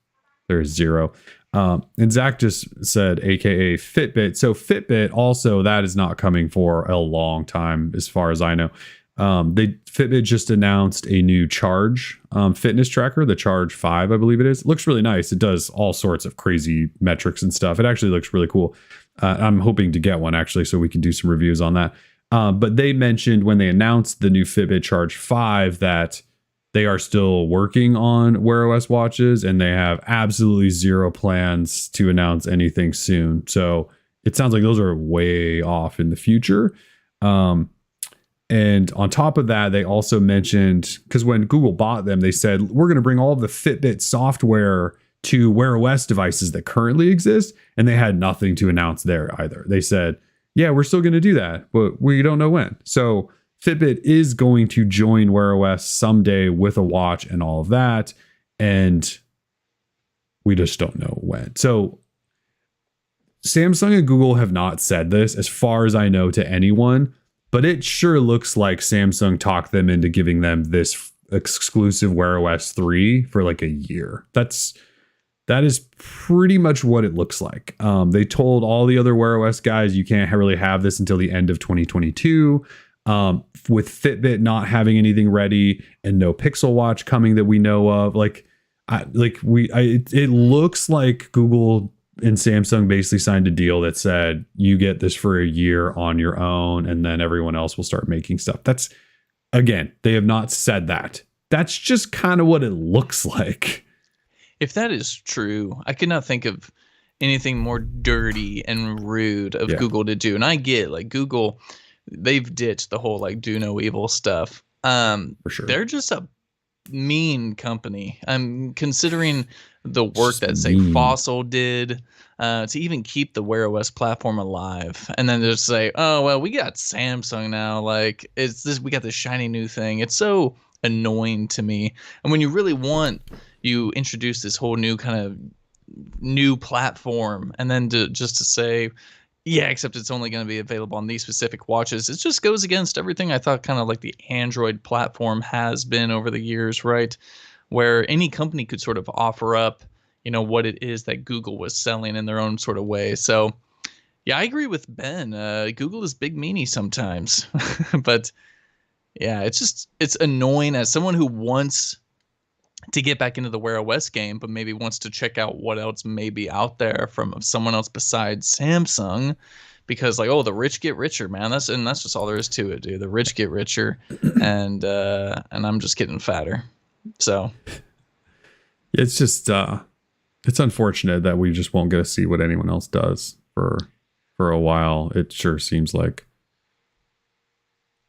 zero. And Zach just said, AKA Fitbit. So Fitbit also, that is not coming for a long time, as far as I know. Fitbit just announced a new Charge fitness tracker, the Charge 5, I believe it is. It looks really nice. It does all sorts of crazy metrics and stuff. It actually looks really cool. I'm hoping to get one actually, so we can do some reviews on that. But they mentioned when they announced the new Fitbit Charge 5 that they are still working on Wear OS watches, and they have absolutely zero plans to announce anything soon. So it sounds like those are way off in the future. And on top of that, they also mentioned, because when Google bought them, they said, we're going to bring all of the Fitbit software to Wear OS devices that currently exist. And they had nothing to announce there either. They said, yeah, we're still going to do that, but we don't know when. So Fitbit is going to join Wear OS someday with a watch and all of that. And We just don't know when. So Samsung and Google have not said this, as far as I know, to anyone, but it sure looks like Samsung talked them into giving them this exclusive Wear OS 3 for like a year. That is pretty much what it looks like. They told all the other Wear OS guys, you can't really have this until the end of 2022. With Fitbit not having anything ready and no Pixel Watch coming that we know of, it looks like Google and Samsung basically signed a deal that said you get this for a year on your own, and then everyone else will start making stuff. That's, again, they have not said that. That's just kind of what it looks like. If that is true, I could not think of anything more dirty and rude of Google to do. And I get, like, Google, they've ditched the whole like do no evil stuff. For sure. They're just a mean company. I'm considering the work that say Fossil did to even keep the Wear OS platform alive, and then just say, oh well, we got Samsung now, like it's this, we got this shiny new thing. It's so annoying to me. And when you really want, you introduce this whole new kind of new platform, and then to say, yeah, except it's only going to be available on these specific watches. It just goes against everything I thought kind of like the Android platform has been over the years, right? Where any company could sort of offer up, you know, what it is that Google was selling in their own sort of way. So, yeah, I agree with Ben. Google is big meanie sometimes. But, yeah, it's annoying as someone who wants to get back into the Wear OS game, but maybe wants to check out what else may be out there from someone else besides Samsung, because like, oh, the rich get richer, man. That's just all there is to it, dude. The rich get richer, and I'm just getting fatter. So it's just it's unfortunate that we just won't get to see what anyone else does for a while. It sure seems like.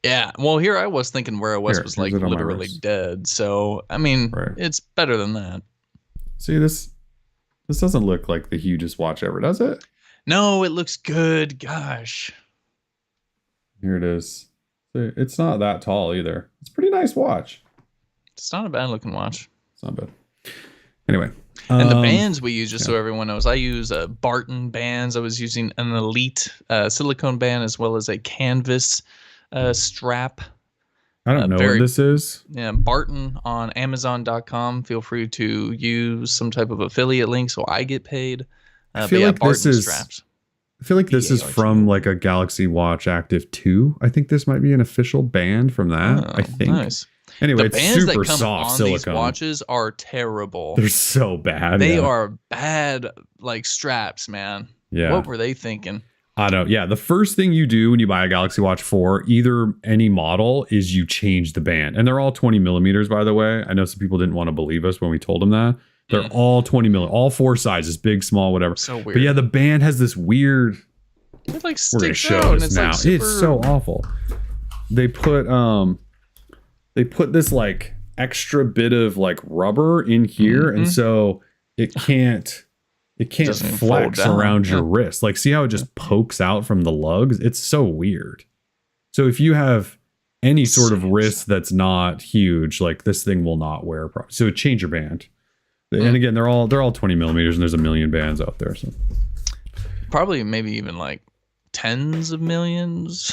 Yeah, well, here I was thinking Wear OS was like literally dead. So, I mean, It's better than that. See, this doesn't look like the hugest watch ever, does it? No, it looks good. Gosh. Here it is. It's not that tall either. It's a pretty nice watch. It's not a bad looking watch. It's not bad. Anyway. And the bands we use, just so everyone knows, I use Barton bands. I was using an Elite silicone band as well as a canvas strap. I don't know what this is. Yeah, Barton on Amazon.com. Feel free to use some type of affiliate link so I get paid. I feel like this is straps. I feel like this is from like a Galaxy Watch Active 2. I think this might be an official band from that. I think. Nice. Anyway, the it's bands super that come soft on silicone. These watches are terrible. They're so bad. They are bad, like straps, man. Yeah. What were they thinking? I don't. Yeah, the first thing you do when you buy a Galaxy Watch 4, either any model, is you change the band, and they're all 20 millimeters. By the way, I know some people didn't want to believe us when we told them that. They're all 20 millimeters, all four sizes, big, small, whatever. So weird. But yeah, the band has this weird. It like we're gonna sticks show out, this and it's now. like super... It's so awful. They put this like extra bit of like rubber in here, and so it can't flex around your wrist. Like, see how it just pokes out from the lugs? It's so weird. So if you have any sort of wrist that's not huge, like this thing will not wear properly. So change your band. And again, they're all 20 millimeters, and there's a million bands out there. So probably maybe even like tens of millions.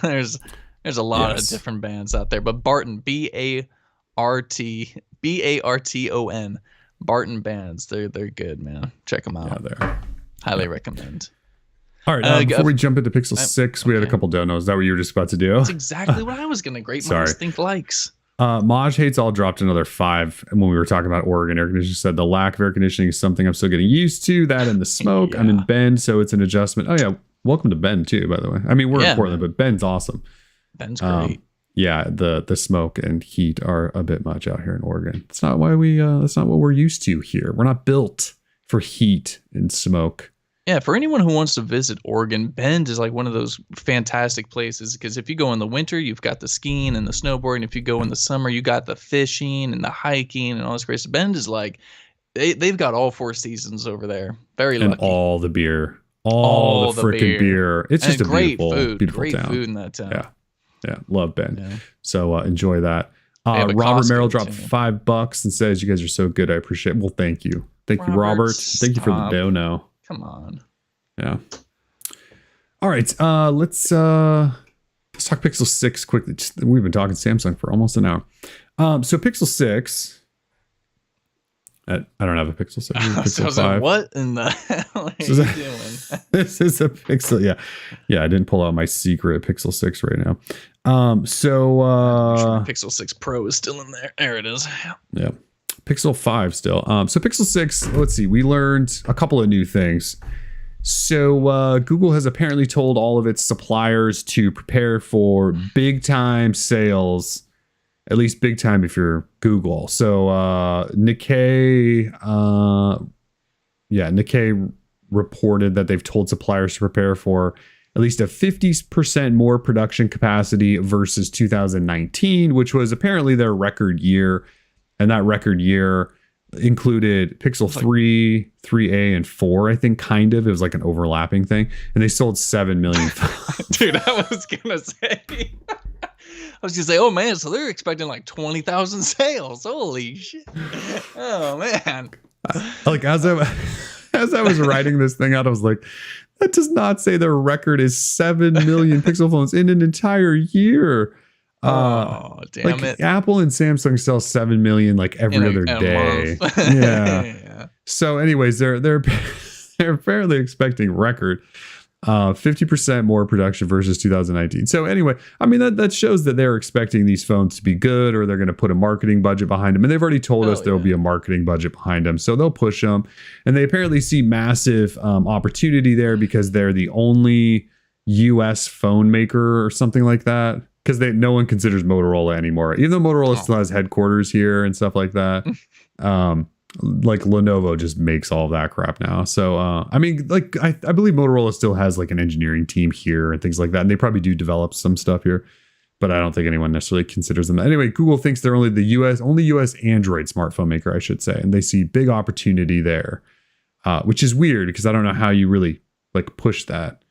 There's a lot of different bands out there, but Barton, Barton, Barton bands, they're good, man. Check them out. Yeah, they're highly recommend. All right, before we jump into Pixel 6, we had a couple donos. Is that what you were just about to do? That's exactly what I was gonna. Great minds think likes. Maj Hates All dropped another 5, and when we were talking about Oregon air conditioning, said the lack of air conditioning is something I'm still getting used to. That and the smoke. I'm in Bend, so it's an adjustment. Oh yeah, welcome to Bend too, by the way. I mean, we're in Portland, but Bend's awesome. Ben's great. Yeah, the smoke and heat are a bit much out here in Oregon. That's not why that's not what we're used to here. We're not built for heat and smoke. Yeah, for anyone who wants to visit Oregon, Bend is like one of those fantastic places, because if you go in the winter, you've got the skiing and the snowboarding. If you go in the summer, you got the fishing and the hiking and all this great stuff. Bend is like, they've got all 4 seasons over there. Very lucky. And all the beer. All the freaking beer. It's just a great beautiful food. Beautiful great town. Food in that town. Yeah, love Bend. Yeah. So enjoy that. Robert Merrill dropped $5 and says, "You guys are so good. I appreciate it." Well, thank you. Thank you, Robert. Thank you for the dono. Come on. Yeah. All right. Let's talk Pixel 6 quickly. We've been talking Samsung for almost an hour. So Pixel 6. I don't have a Pixel 6. Pixel 5. Like, what in the hell are you doing? This is a Pixel. Yeah. I didn't pull out my secret Pixel 6 right now. Pixel 6 Pro is still in there. There it is. Yeah. Pixel 5 still. So Pixel 6, let's see. We learned a couple of new things. So Google has apparently told all of its suppliers to prepare for big time sales. At least big time if you're Google. So Nikkei reported that they've told suppliers to prepare for at least a 50% more production capacity versus 2019, which was apparently their record year. And that record year included Pixel 3, 3A, and 4, I think, kind of. It was like an overlapping thing. And they sold 7 million. Dude, I was going to say... I was gonna say, oh man, so they're expecting like 20,000 sales. Holy shit! Oh man! Like as I was writing this thing out, I was like, that does not say their record is 7 million Pixel phones in an entire year. Damn like it! Apple and Samsung sell 7 million like every other day. Yeah. So, anyways, they're apparently expecting record. 50% more production versus 2019. So anyway, I mean, that shows that they're expecting these phones to be good, or they're going to put a marketing budget behind them. And they've already told us there'll be a marketing budget behind them. So they'll push them. And they apparently see massive opportunity there because they're the only US phone maker or something like that. Because no one considers Motorola anymore. Even though Motorola still has headquarters here and stuff like that. Like Lenovo just makes all of that crap now. So, I mean, like, I believe Motorola still has like an engineering team here and things like that. And they probably do develop some stuff here, but I don't think anyone necessarily considers them. Anyway, Google thinks they're only the only US Android smartphone maker, I should say. And they see big opportunity there, which is weird because I don't know how you really like push that.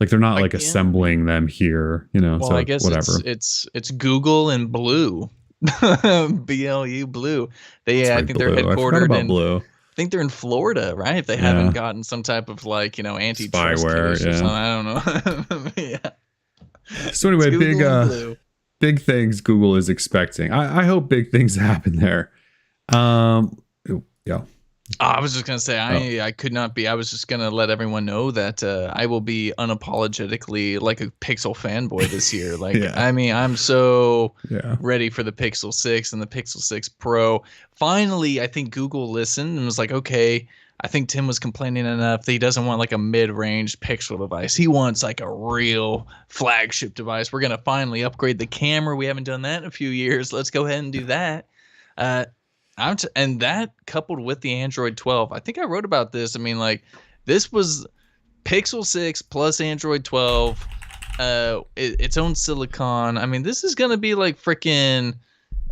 Like they're not like assembling them here, you know, well, so I guess whatever. It's Google and Blue. BLU Blue. I think they're headquartered in Blue. I think they're in Florida, right? If they haven't gotten some type of like, antitrust case or something. I don't know. Yeah. So anyway, big things Google is expecting. I hope big things happen there. Yeah. I was just going to say, I could not be. I was just going to let everyone know that I will be unapologetically like a Pixel fanboy this year. Like, I mean, I'm so ready for the Pixel 6 and the Pixel 6 Pro. Finally, I think Google listened and was like, okay, I think Tim was complaining enough that he doesn't want like a mid-range Pixel device. He wants like a real flagship device. We're going to finally upgrade the camera. We haven't done that in a few years. Let's go ahead and do that. And that coupled with the Android 12, I think I wrote about this. I mean, like, this was Pixel 6 plus Android 12, its own silicon. I mean, this is going to be like freaking,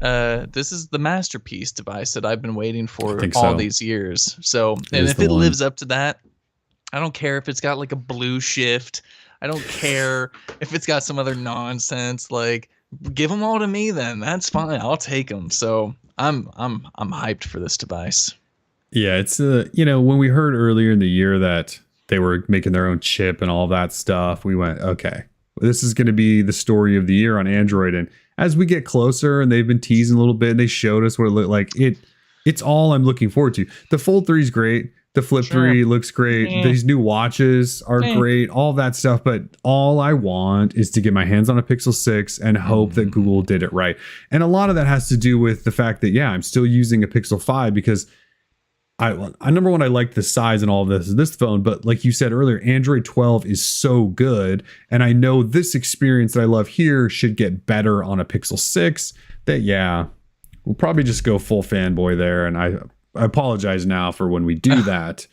this is the masterpiece device that I've been waiting for all these years. So, and if it lives up to that, I don't care if it's got like a blue shift. I don't care if it's got some other nonsense. Like, give them all to me then. That's fine. I'll take them. So I'm hyped for this device. Yeah, it's when we heard earlier in the year that they were making their own chip and all that stuff, we went, okay, this is going to be the story of the year on Android. And as we get closer, and they've been teasing a little bit, and they showed us what it looked like. It's all I'm looking forward to. The Fold 3 is great. The Flip 3 looks great. These new watches are great. All that stuff. But all I want is to get my hands on a Pixel 6 and hope that Google did it right. And a lot of that has to do with the fact that, I'm still using a Pixel 5 because I number one, I like the size and all of this phone. But like you said earlier, Android 12 is so good. And I know this experience that I love here should get better on a Pixel 6. That, we'll probably just go full fanboy there. And I apologize now for when we do that,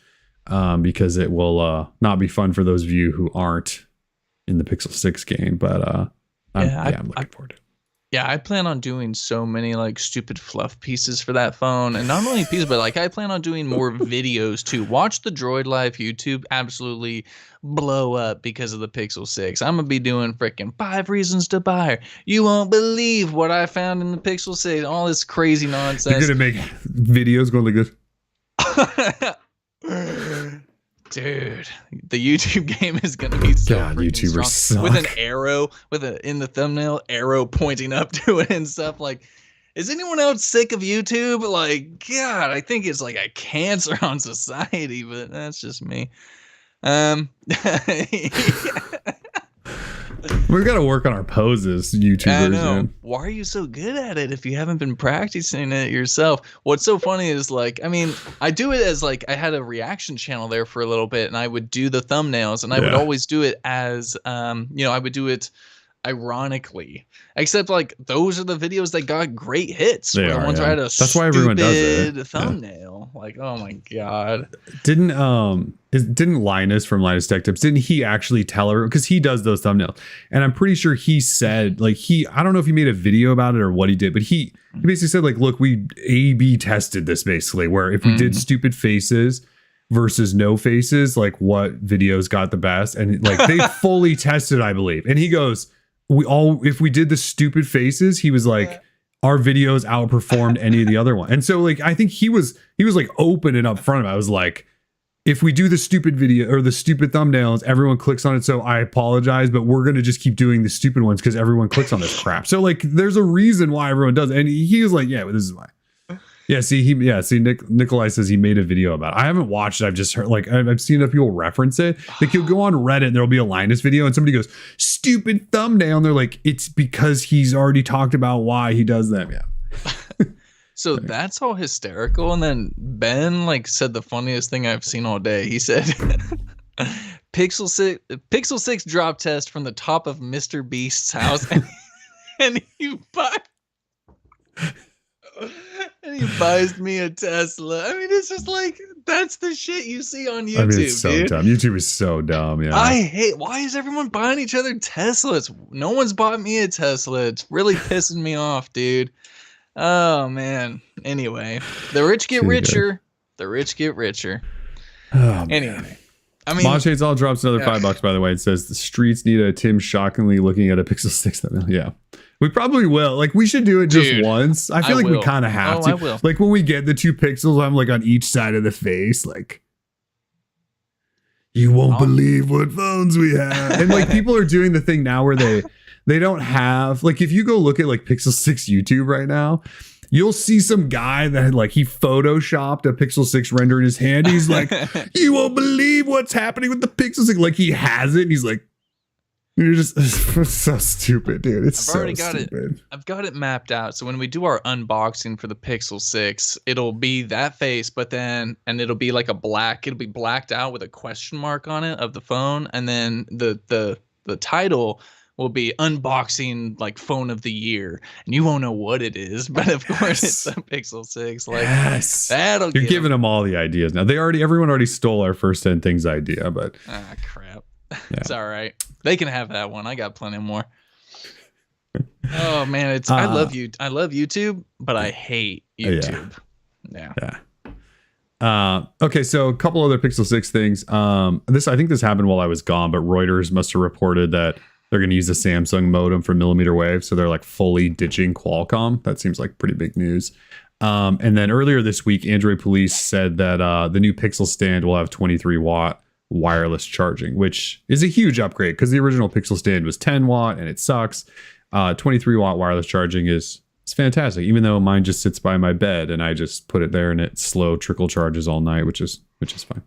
because it will not be fun for those of you who aren't in the Pixel 6 game. But I'm looking forward to it. Yeah, I plan on doing so many like stupid fluff pieces for that phone, and not only pieces, but like I plan on doing more videos too. Watch the Droid Life YouTube absolutely blow up because of the Pixel 6. I'm gonna be doing freaking 5 reasons to buy her. You won't believe what I found in the Pixel 6. All this crazy nonsense. You're gonna make videos going like this. Dude, the YouTube game is gonna be so God, YouTubers strong. suck. With an arrow, in the thumbnail, arrow pointing up to it and stuff. Like, is anyone else sick of YouTube? Like, God, I think it's like a cancer on society, but that's just me. We've got to work on our poses, YouTubers. I know. Man. Why are you so good at it if you haven't been practicing it yourself? What's so funny is, like, I mean, I do it as, like, I had a reaction channel there for a little bit, and I would do the thumbnails, and I would always do it as, I would do it ironically, except, like, those are the videos that got great hits. They the are, ones where I had a That's why everyone does it. thumbnail. Like, oh my God. Didn't Linus from Linus Tech Tips, didn't he actually tell her, because he does those thumbnails, and I'm pretty sure he said, like, I don't know if he made a video about it or what he did, but he basically said, like, look, we A/B tested this, basically, where if we did stupid faces versus no faces, like, what videos got the best, and like they fully tested, I believe, and he goes, if we did the stupid faces, he was like, our videos outperformed any of the other one. And so, like, I think he was like open and upfront about it. I was like, if we do the stupid video or the stupid thumbnails, everyone clicks on it. So I apologize, but we're going to just keep doing the stupid ones because everyone clicks on this crap. So, like, there's a reason why everyone does it. And he was like, yeah, but this is why. Yeah, see, Nikolai says he made a video about it. I haven't watched it. I've just heard, like, I've seen enough people reference it. Like, you'll go on Reddit and there'll be a Linus video and somebody goes, stupid thumbnail. And they're like, it's because he's already talked about why he does them. Yeah. So that's all hysterical. And then Ben, like, said the funniest thing I've seen all day. He said, Pixel 6 drop test from the top of Mr. Beast's house. And you buy... And he buys me a Tesla. I mean, it's just like, that's the shit you see on YouTube. I mean, it's so dumb. YouTube is so dumb. Yeah. Why is everyone buying each other Teslas? No one's bought me a Tesla. It's really pissing me off, dude. Oh, man. Anyway, the rich get richer. The rich get richer. Oh, anyway. I mean, Monshades all drops another $5, by the way. It says the streets need a Tim shockingly looking at a Pixel 6 thumbnail. Yeah. We probably will. Like, we should do it just once. I feel like we kind of have to. I will. Like, when we get the 2 pixels, I'm like on each side of the face. Like, you won't believe what phones we have. And like, people are doing the thing now where they don't have, like, if you go look at like Pixel 6 YouTube right now, you'll see some guy that, like, he photoshopped a Pixel 6 render in his hand. He's like, you won't believe what's happening with the Pixel 6. Like, he has it. And he's like, you're just so stupid, dude. It's so stupid. I've got it mapped out. So when we do our unboxing for the Pixel 6, it'll be that face, but then, and it'll be like it'll be blacked out with a question mark on it of the phone. And then the title will be unboxing, like, phone of the year, and you won't know what it is, but of course it's the Pixel 6. Like, you're giving them all the ideas now. Everyone already stole our first 10 things idea, but crap. Yeah. It's all right. They can have that one. I got plenty more. Oh man, I love you. I love YouTube, but I hate YouTube. Yeah. Okay, so a couple other Pixel 6 things. I think this happened while I was gone, but Reuters must have reported that they're going to use a Samsung modem for millimeter wave, so they're like fully ditching Qualcomm. That seems like pretty big news. And then earlier this week, Android Police said that the new Pixel stand will have 23-watt wireless charging, which is a huge upgrade because the original Pixel stand was 10 watt and it sucks. 23-watt wireless charging it's fantastic, even though mine just sits by my bed and I just put it there and it slow trickle charges all night, which is fine.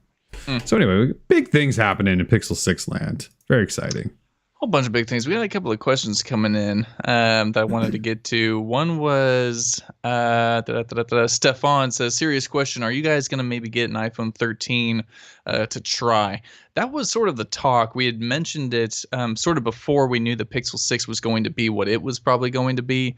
So anyway, big things happening in Pixel 6 land. Very exciting. Whole bunch of big things. We had a couple of questions coming in that I wanted to get to. One was Stefan says, serious question. Are you guys going to maybe get an iPhone 13 to try? That was sort of the talk. We had mentioned it sort of before we knew the Pixel 6 was going to be what it was probably going to be,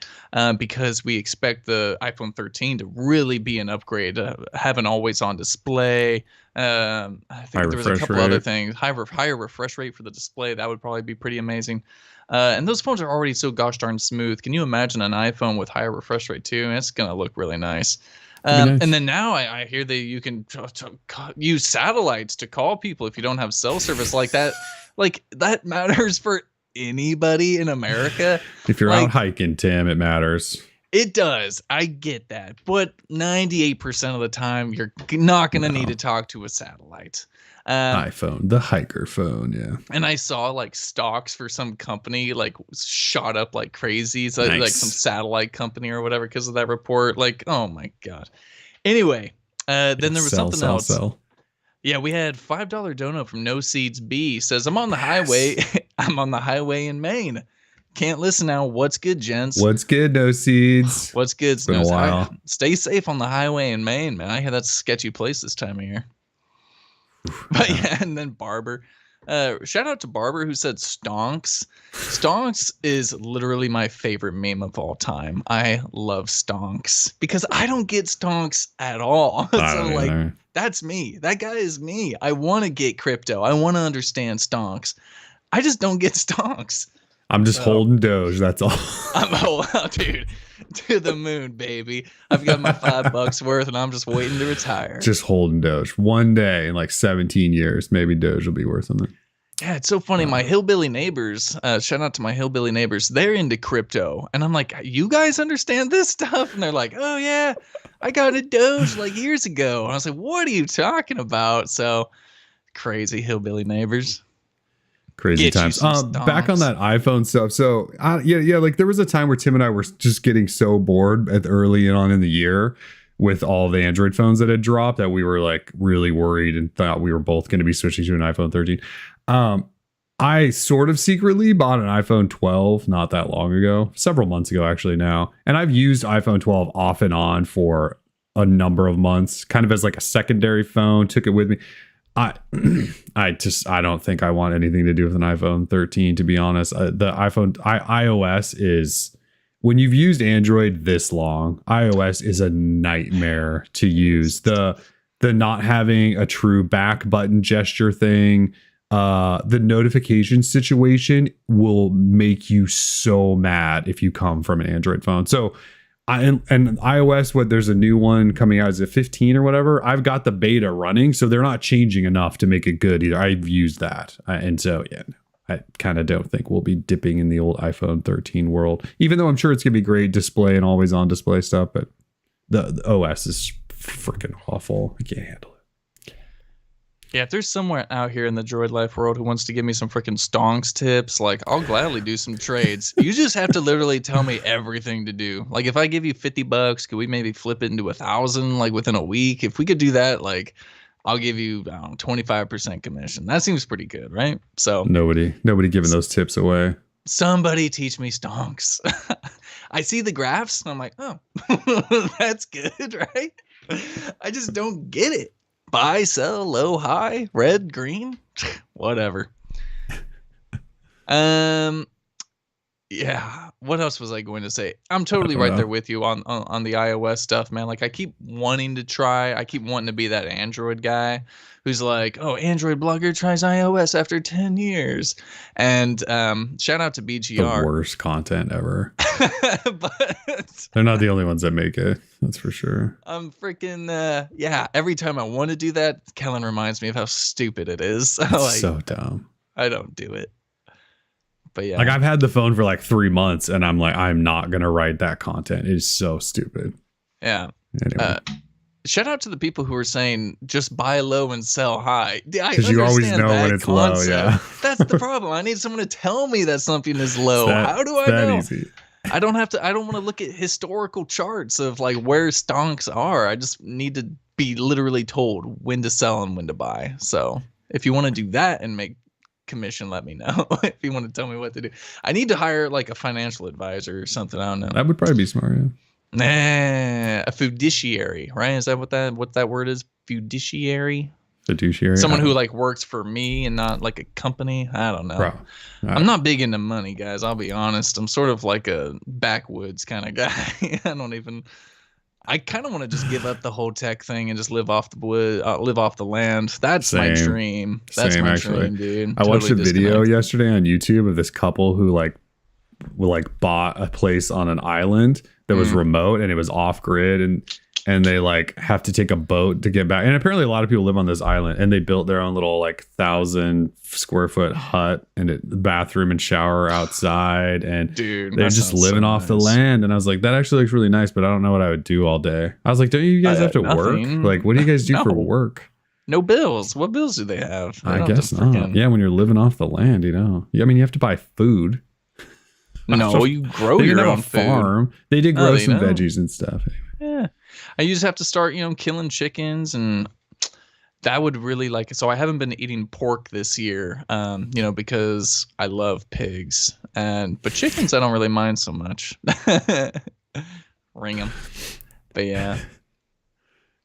because we expect the iPhone 13 to really be an upgrade, have an always-on display. I think there was a couple other things. Higher refresh rate for the display. That would probably be pretty amazing. And those phones are already so gosh darn smooth. Can you imagine an iPhone with higher refresh rate too? It's going to look really nice. And then now I hear that you can use satellites to call people if you don't have cell service like that. Like, that matters for anybody in America. If you're out hiking, Tim, it matters. It does. I get that. But 98% of the time, you're not going to need to talk to a satellite. iPhone, the hiker phone, yeah. And I saw like stocks for some company like shot up like crazy. So like some satellite company or whatever because of that report. Like, oh my God. Anyway, then there was something else. Yeah, we had $5 donut from No Seeds B. Says, I'm on the highway. I'm on the highway in Maine. Can't listen now. What's good, gents? What's good, No Seeds? What's good? It's been a while. Stay safe on the highway in Maine, man. I hear that's a sketchy place this time of year. But yeah, and then Barber. Shout out to Barber who said stonks. Stonks is literally my favorite meme of all time. I love stonks because I don't get stonks at all. So like that's me. That guy is me. I want to get crypto. I want to understand stonks. I just don't get stonks. I'm just holding Doge. That's all. Dude, to the moon, baby. I've got my $5 worth, and I'm just waiting to retire. Just holding Doge. One day in like 17 years, maybe Doge will be worth something. Yeah, it's so funny. My hillbilly neighbors, shout out to my hillbilly neighbors. They're into crypto, and I'm like, you guys understand this stuff? And they're like, oh yeah, I got a Doge like years ago. And I was like, what are you talking about? So crazy hillbilly neighbors. Crazy times. Back on that iPhone stuff. So yeah, like there was a time where Tim and I were just getting so bored early on in the year with all the Android phones that had dropped that we were like really worried and thought we were both going to be switching to an iPhone 13. I sort of secretly bought an iPhone 12 not that long ago, several months ago actually now, and I've used iPhone 12 off and on for a number of months, kind of as like a secondary phone. Took it with me. I don't think I want anything to do with an iPhone 13, to be honest. The iOS is, when you've used Android this long, iOS is a nightmare to use. The not having a true back button gesture thing, the notification situation will make you so mad if you come from an Android phone. So and iOS, there's a new one coming out, is it 15 or whatever? I've got the beta running, so they're not changing enough to make it good either. I've used that. And so, yeah, I kind of don't think we'll be dipping in the old iPhone 13 world, even though I'm sure it's going to be great display and always on display stuff. But the OS is freaking awful. I can't handle it. Yeah, if there's someone out here in the Droid Life world who wants to give me some freaking stonks tips, like I'll gladly do some trades. You just have to literally tell me everything to do. Like if I give you $50, could we maybe flip it into 1,000 like within a week? If we could do that, like I'll give you 25% commission. That seems pretty good, right? So nobody giving those tips away. Somebody teach me stonks. I see the graphs and I'm like, oh, that's good, right? I just don't get it. Buy, sell, low, high, red, green, whatever. Yeah. What else was I going to say? I'm totally right there with you on the iOS stuff, man. Like I keep wanting to be that Android guy who's like, oh, Android blogger tries iOS after 10 years. And shout out to BGR. The worst content ever. But they're not the only ones that make it. That's for sure. I'm freaking, yeah. Every time I want to do that, Kellen reminds me of how stupid it is. It's like, so dumb. I don't do it. But yeah. Like I've had the phone for like 3 months and I'm like, I'm not going to write that content. It is so stupid. Yeah. Anyway. Shout out to the people who are saying just buy low and sell high. Because you always know when it's low. Yeah. That's the problem. I need someone to tell me that something is low. How do I know? Easy. I don't want to look at historical charts of like where stonks are. I just need to be literally told when to sell and when to buy. So if you want to do that and make commission, let me know. If you want to tell me what to do, I need to hire like a financial advisor or something. I don't know. That would probably be smart. Yeah. Nah, a fiduciary, right? Is that what that word is? Fiduciary. Someone who like works for me and not like a company. I don't know. I'm not big into money, guys. I'll be honest. I'm sort of like a backwoods kind of guy. I kind of want to just give up the whole tech thing and just live off the wood, live off the land. That's my dream. That's my dream, dude. I watched a video yesterday on YouTube of this couple who bought a place on an island that was remote and it was off grid, and and they like have to take a boat to get back. And apparently a lot of people live on this island, and they built their own little like 1,000-square-foot hut and a bathroom and shower outside. And Dude, they're just living off the land. And I was like, that actually looks really nice, but I don't know what I would do all day. I was like, don't you guys have to work? Like, what do you guys do for work? No bills. What bills do they have? I guess not. Yeah, when you're living off the land, you know. I mean, you have to buy food. No, you grow your own farm. food. They did grow some veggies and stuff. Yeah, I just have to start, killing chickens, and that would really So I haven't been eating pork this year, because I love pigs, but chickens I don't really mind so much. Ring them, but yeah.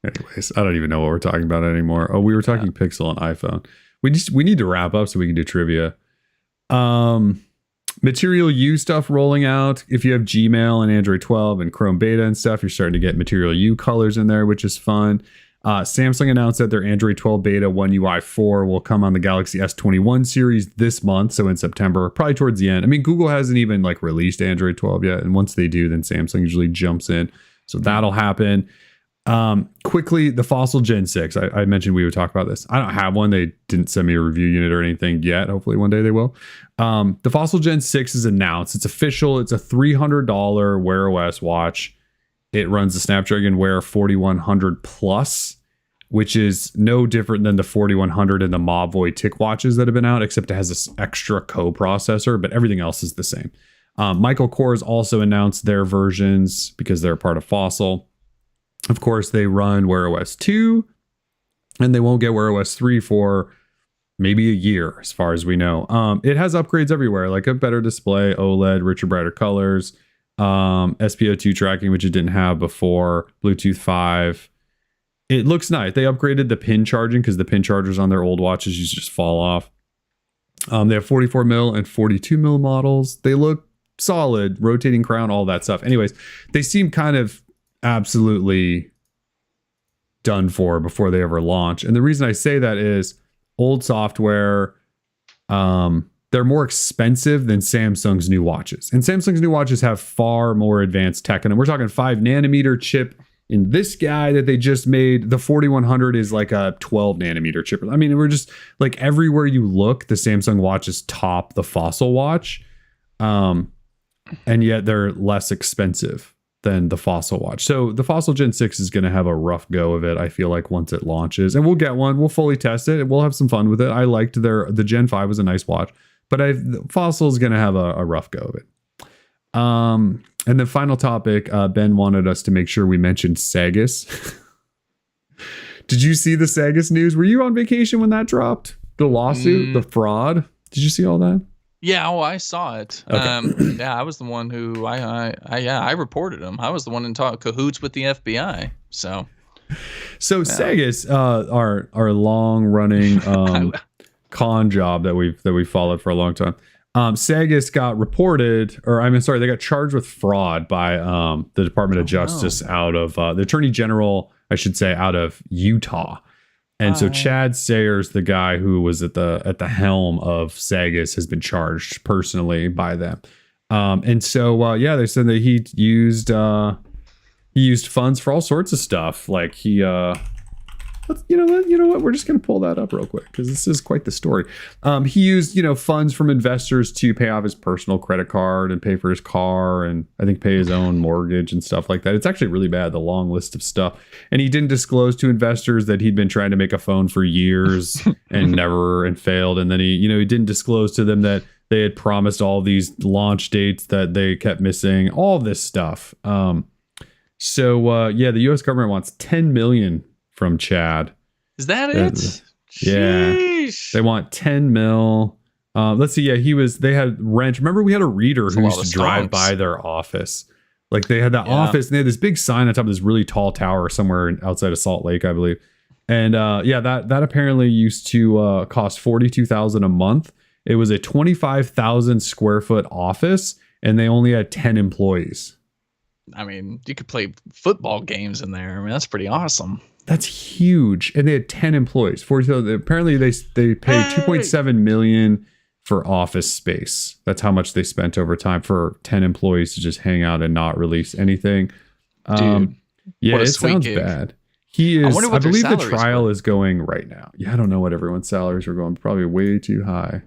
Anyways, I don't even know what we're talking about anymore. Oh, we were talking Pixel and iPhone. We need to wrap up so we can do trivia. Material U stuff rolling out. If you have Gmail and Android 12 and Chrome Beta and stuff, you're starting to get Material U colors in there, which is fun. Samsung announced that their Android 12 Beta 1 UI 4 will come on the Galaxy S21 series this month, so in September, probably towards the end. I mean, Google hasn't even released Android 12 yet, and once they do, then Samsung usually jumps in. So that'll happen. Quickly, the Fossil Gen 6. I mentioned we would talk about this. I don't have one. They didn't send me a review unit or anything yet. Hopefully one day they will. The Fossil Gen 6 is announced. It's official. It's a $300 Wear OS watch. It runs the Snapdragon Wear 4100 Plus, which is no different than the 4100 and the Mavoy Tick watches that have been out, except it has this extra co-processor, but everything else is the same. Michael Kors also announced their versions because they're part of Fossil. Of course, they run Wear OS 2, and they won't get Wear OS 3 for maybe a year, as far as we know. It has upgrades everywhere, like a better display, OLED, richer, brighter colors, SPO2 tracking, which it didn't have before, Bluetooth 5. It looks nice. They upgraded the pin charging because the pin chargers on their old watches used to just fall off. They have 44 mil and 42 mil models. They look solid, rotating crown, all that stuff. Anyways, they seem kind of absolutely done for before they ever launch. And the reason I say that is old software, they're more expensive than Samsung's new watches. And Samsung's new watches have far more advanced tech in them. We're talking 5 nanometer chip in this guy that they just made. The 4100 is like a 12 nanometer chip. I mean, we're just like everywhere you look, the Samsung watches top the Fossil watch. And yet they're less expensive than the Fossil watch. So the Fossil Gen 6 is going to have a rough go of it, I feel like, once it launches. And we'll get one. We'll fully test it. We'll have some fun with it. I liked the Gen 5 was a nice watch. But Fossil is going to have a rough go of it. And the final topic, Ben wanted us to make sure we mentioned Sagas. Did you see the Sagas news? Were you on vacation when that dropped? The lawsuit, the fraud? Did you see all that? Yeah, I saw it. Okay. I was the one who I reported him. I was the one in cahoots with the FBI. So Sagas, our long running con job that we followed for a long time. Sagas got reported, they got charged with fraud by the Department of Justice out of the Attorney General, I should say, out of Utah. And so Chad Sayers, the guy who was at the helm of Sagas, has been charged personally by them. And so they said that he used funds for all sorts of stuff. Like he you know what? We're just going to pull that up real quick because this is quite the story. He used, funds from investors to pay off his personal credit card and pay for his car and I think pay his own mortgage and stuff like that. It's actually really bad, the long list of stuff. And he didn't disclose to investors that he'd been trying to make a phone for years and failed. And then he didn't disclose to them that they had promised all these launch dates that they kept missing, all this stuff. The U.S. government wants $10 million from Chad. Is that it? Yeah. Sheesh. They want 10 mil. Let's see. Yeah, they had rent. Remember we had a reader who used to drive by their office. Like they had that office and they had this big sign on top of this really tall tower somewhere outside of Salt Lake, I believe. And that apparently used to cost $42,000 a month. It was a 25,000 square foot office and they only had 10 employees. I mean, you could play football games in there. I mean, that's pretty awesome. That's huge. And they had 10 employees. Apparently they paid $2.7 million for office space. That's how much they spent over time for 10 employees to just hang out and not release anything. Dude, Yeah, What a it sweet sounds gig. bad. He is. wonder I what their believe the salaries trial were. is going right now. Yeah, I don't know what everyone's salaries are going. Probably way too high.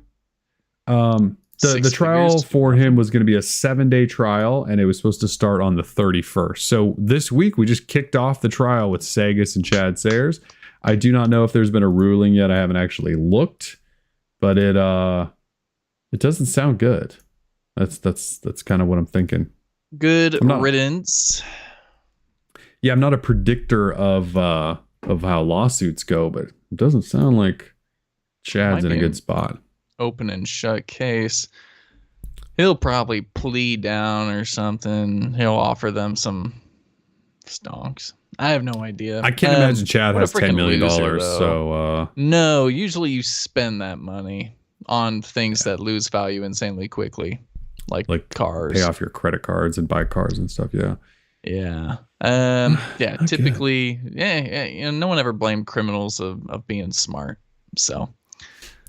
The Six trial figures, for nothing. him was going to be a 7-day trial, and it was supposed to start on the 31st. So this week we just kicked off the trial with Sagas and Chad Sayers. I do not know if there's been a ruling yet. I haven't actually looked, but it doesn't sound good. That's kind of what I'm thinking. Good riddance. Yeah, I'm not a predictor of how lawsuits go, but it doesn't sound like Chad's in a good spot. Open and shut case. He'll probably plead down or something. He'll offer them some stonks. I have no idea. I can't imagine Chad has $10 million. So no, usually you spend that money on things that lose value insanely quickly, like cars. Pay off your credit cards and buy cars and stuff. Yeah. Yeah. Yeah. Typically, yeah. No one ever blamed criminals of being smart. So.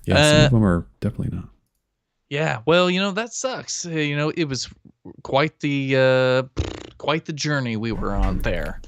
Yeah, some of them are definitely not. Yeah, well, that sucks. It was quite the journey we were on there.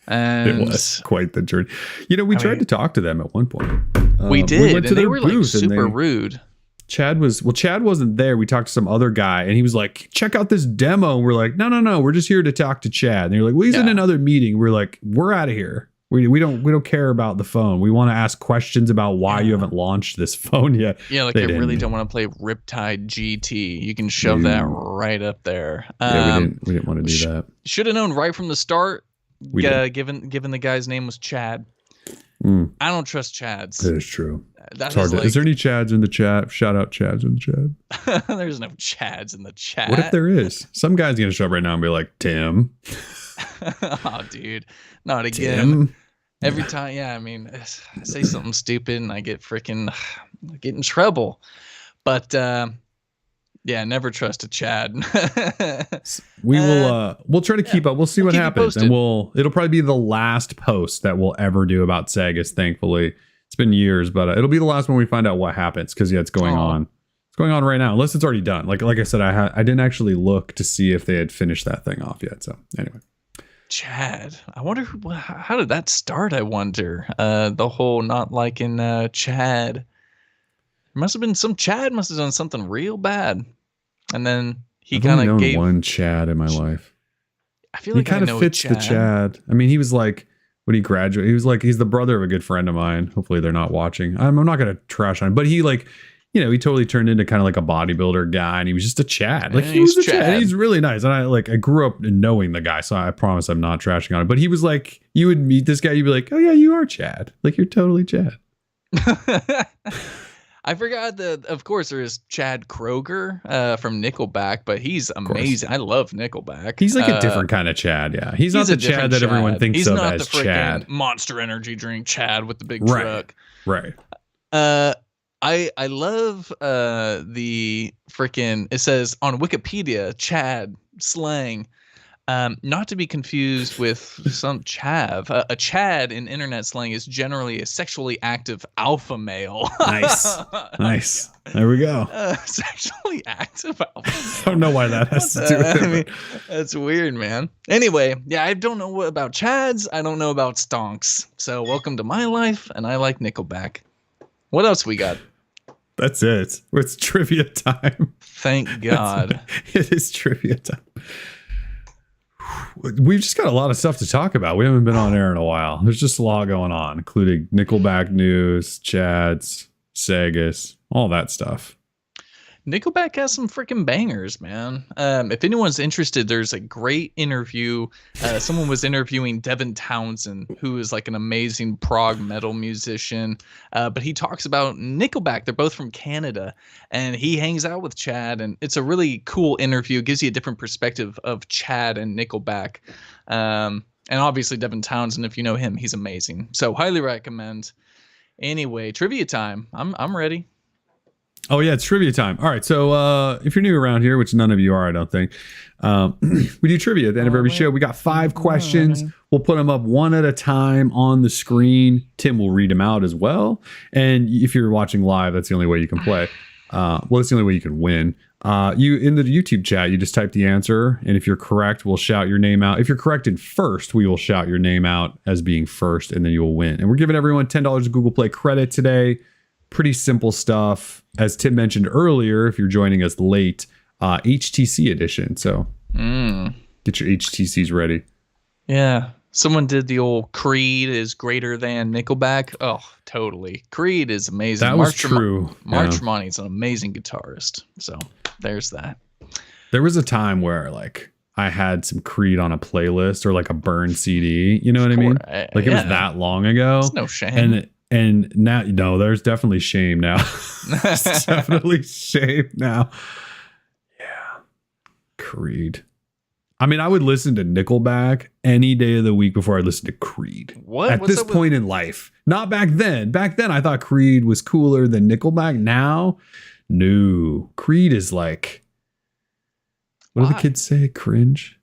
And it was quite the journey. We tried to talk to them at one point. We did, we went to and they were like super rude. Chad wasn't there. We talked to some other guy, and he was like, "Check out this demo." And we're like, "No, we're just here to talk to Chad." And they're like, "Well, he's in another meeting." We're like, "We're out of here. We don't care about the phone. We want to ask questions about why you haven't launched this phone yet." Yeah, I really don't want to play Riptide GT. You can shove that right up there. Yeah, we didn't want to do that. Should have known right from the start. Given the guy's name was Chad. I don't trust Chads. That is true. It's hard is there any Chads in the chat? Shout out Chads in the chat. There's no Chads in the chat. What if there is? Some guy's gonna show up right now and be like, "Tim." Oh, dude, not again. Tim? Every time, I say something stupid and I get get in trouble. But never trust a Chad. We'll try to keep up. We'll see what happens, and it'll probably be the last post that we'll ever do about Sagas. Thankfully, it's been years, but it'll be the last one we find out what happens, because it's going on. It's going on right now, unless it's already done. Like I said, I didn't actually look to see if they had finished that thing off yet. So anyway. Chad, I wonder how did that start? I wonder the whole not liking Chad. There must have been some Chad must have done something real bad, and then he kind of gave one Chad in my life. I feel like he kind of fits the Chad. I mean, he was like when he graduated, he was like he's the brother of a good friend of mine. Hopefully, they're not watching. I'm not gonna trash on him, but he he totally turned into kind of like a bodybuilder guy, and he was just a Chad. Like he was a Chad. He's really nice, and I grew up knowing the guy, so I promise I'm not trashing on him. But he was like, you would meet this guy, you'd be like, "Oh yeah, you are Chad. Like you're totally Chad." I forgot that, of course, there is Chad Kroeger from Nickelback, but he's amazing. I love Nickelback. He's like a different kind of Chad. Yeah, he's not the Chad that everyone thinks of as Chad. Monster Energy drink Chad with the big truck. Right. I love the freaking, it says on Wikipedia, Chad slang, not to be confused with some chav. A Chad in internet slang is generally a sexually active alpha male. Nice. There we go. Sexually active alpha male. I don't know why that has to do with it. That's weird, man. Anyway, I don't know about Chads. I don't know about stonks. So welcome to my life, and I like Nickelback. What else we got? That's it. It's trivia time. Thank God. It is trivia time. We've just got a lot of stuff to talk about. We haven't been on air in a while. There's just a lot going on, including Nickelback news, Chads, Sagas, all that stuff. Nickelback has some freaking bangers, man. If anyone's interested, there's a great interview. Someone was interviewing Devin Townsend, who is like an amazing prog metal musician. But he talks about Nickelback. They're both from Canada, and he hangs out with Chad, and it's a really cool interview. It gives you a different perspective of Chad and Nickelback. And obviously Devin Townsend, if you know him, he's amazing. So highly recommend. Anyway, trivia time. I'm ready. Oh, yeah, it's trivia time. All right. So if you're new around here, which none of you are, I don't think, we do trivia at the end of every show. We got 5 questions. We'll put them up one at a time on the screen. Tim will read them out as well. And if you're watching live, that's the only way you can play. Well, it's the only way you can win. You in the YouTube chat, you just type the answer, and if you're correct, we'll shout your name out. If you're corrected first, we will shout your name out as being first, and then you will win. And we're giving everyone $10 of Google Play credit today. Pretty simple stuff. As Tim mentioned earlier, if you're joining us late, HTC edition. So get your HTCs ready. Yeah. Someone did the old Creed is greater than Nickelback. Oh, totally. Creed is amazing. That was true. Mark Tremonti's an amazing guitarist. So there's that. There was a time where like I had some Creed on a playlist or like a burned CD. You know what I mean? Like it was that long ago. There's no shame. And now, no, there's definitely shame now. There's definitely shame now. Yeah. Creed. I mean, I would listen to Nickelback any day of the week before I listened to Creed. What? At this point in life. Not back then. Back then, I thought Creed was cooler than Nickelback. Now, no. Creed is like, what do the kids say? Cringe?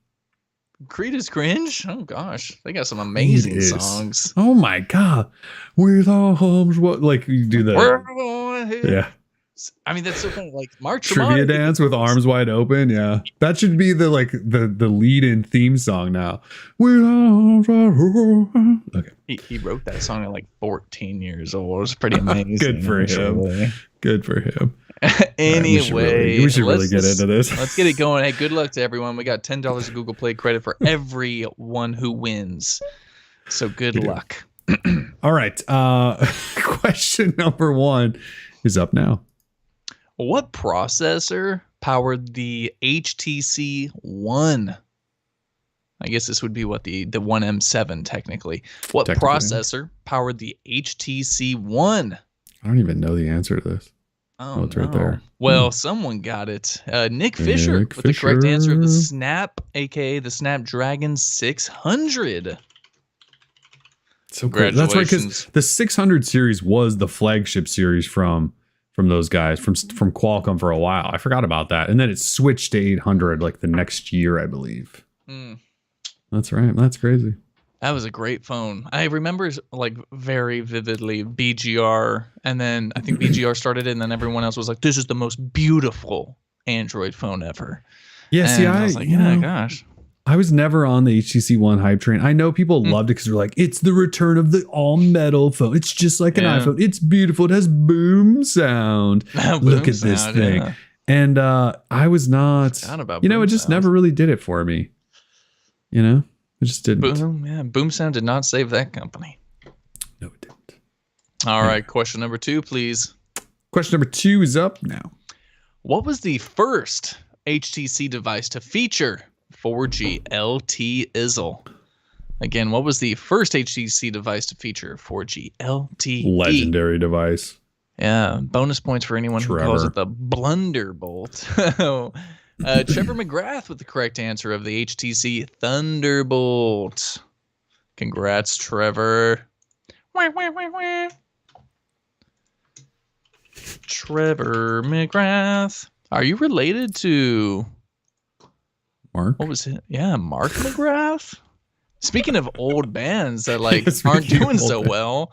Creed is cringe? Oh, gosh. They got some amazing songs. Oh, my God. With arms, what? Like, you do the... Yeah. I mean, that's so funny. Like Mark Trivia dance with arms wide open. Yeah, that should be the the lead in theme song now. With arms wide open. Okay, he wrote that song at like 14 years old. It was pretty amazing. Good for him. Good for him. Anyway, we should really get into this. Let's get it going. Hey, good luck to everyone. We got $10 of Google Play credit for everyone who wins. So good luck. All right. Question number 1 is up now. What processor powered the HTC One? I guess this would be what the 1M7 technically. What processor powered the HTC One? I don't even know the answer to this. Oh, it's right there. Well, someone got it. Nick Fisher with the correct answer of the Snap, aka the Snapdragon 600. So great. That's right, because the 600 series was the flagship series from those guys from Qualcomm for a while. I forgot about that. And then it switched to 800 like the next year, I believe. That's right. That's crazy. That was a great phone. I remember like very vividly BGR, and then I think BGR started it, and then everyone else was like, this is the most beautiful Android phone ever. Yeah, and see, I was like, yeah, gosh. I was never on the HTC One hype train. I know people loved it because they're like, it's the return of the all metal phone. It's just like an iPhone. It's beautiful. It has boom sound. Look at this thing. Yeah. And I was not, it just never really did it for me. It just didn't. Boom sound did not save that company. No, it didn't. All right. Question number 2, please. Question number 2 is up now. What was the first HTC device to feature 4G LTE ISL? Again, what was the first HTC device to feature 4G LTE? Legendary device. Yeah, bonus points for anyone who calls it the Blunderbolt. Trevor McGrath with the correct answer of the HTC Thunderbolt. Congrats, Trevor. Trevor McGrath. Are you related to... Mark? What was it? Yeah, Mark McGrath. Speaking of old bands that like aren't doing so well,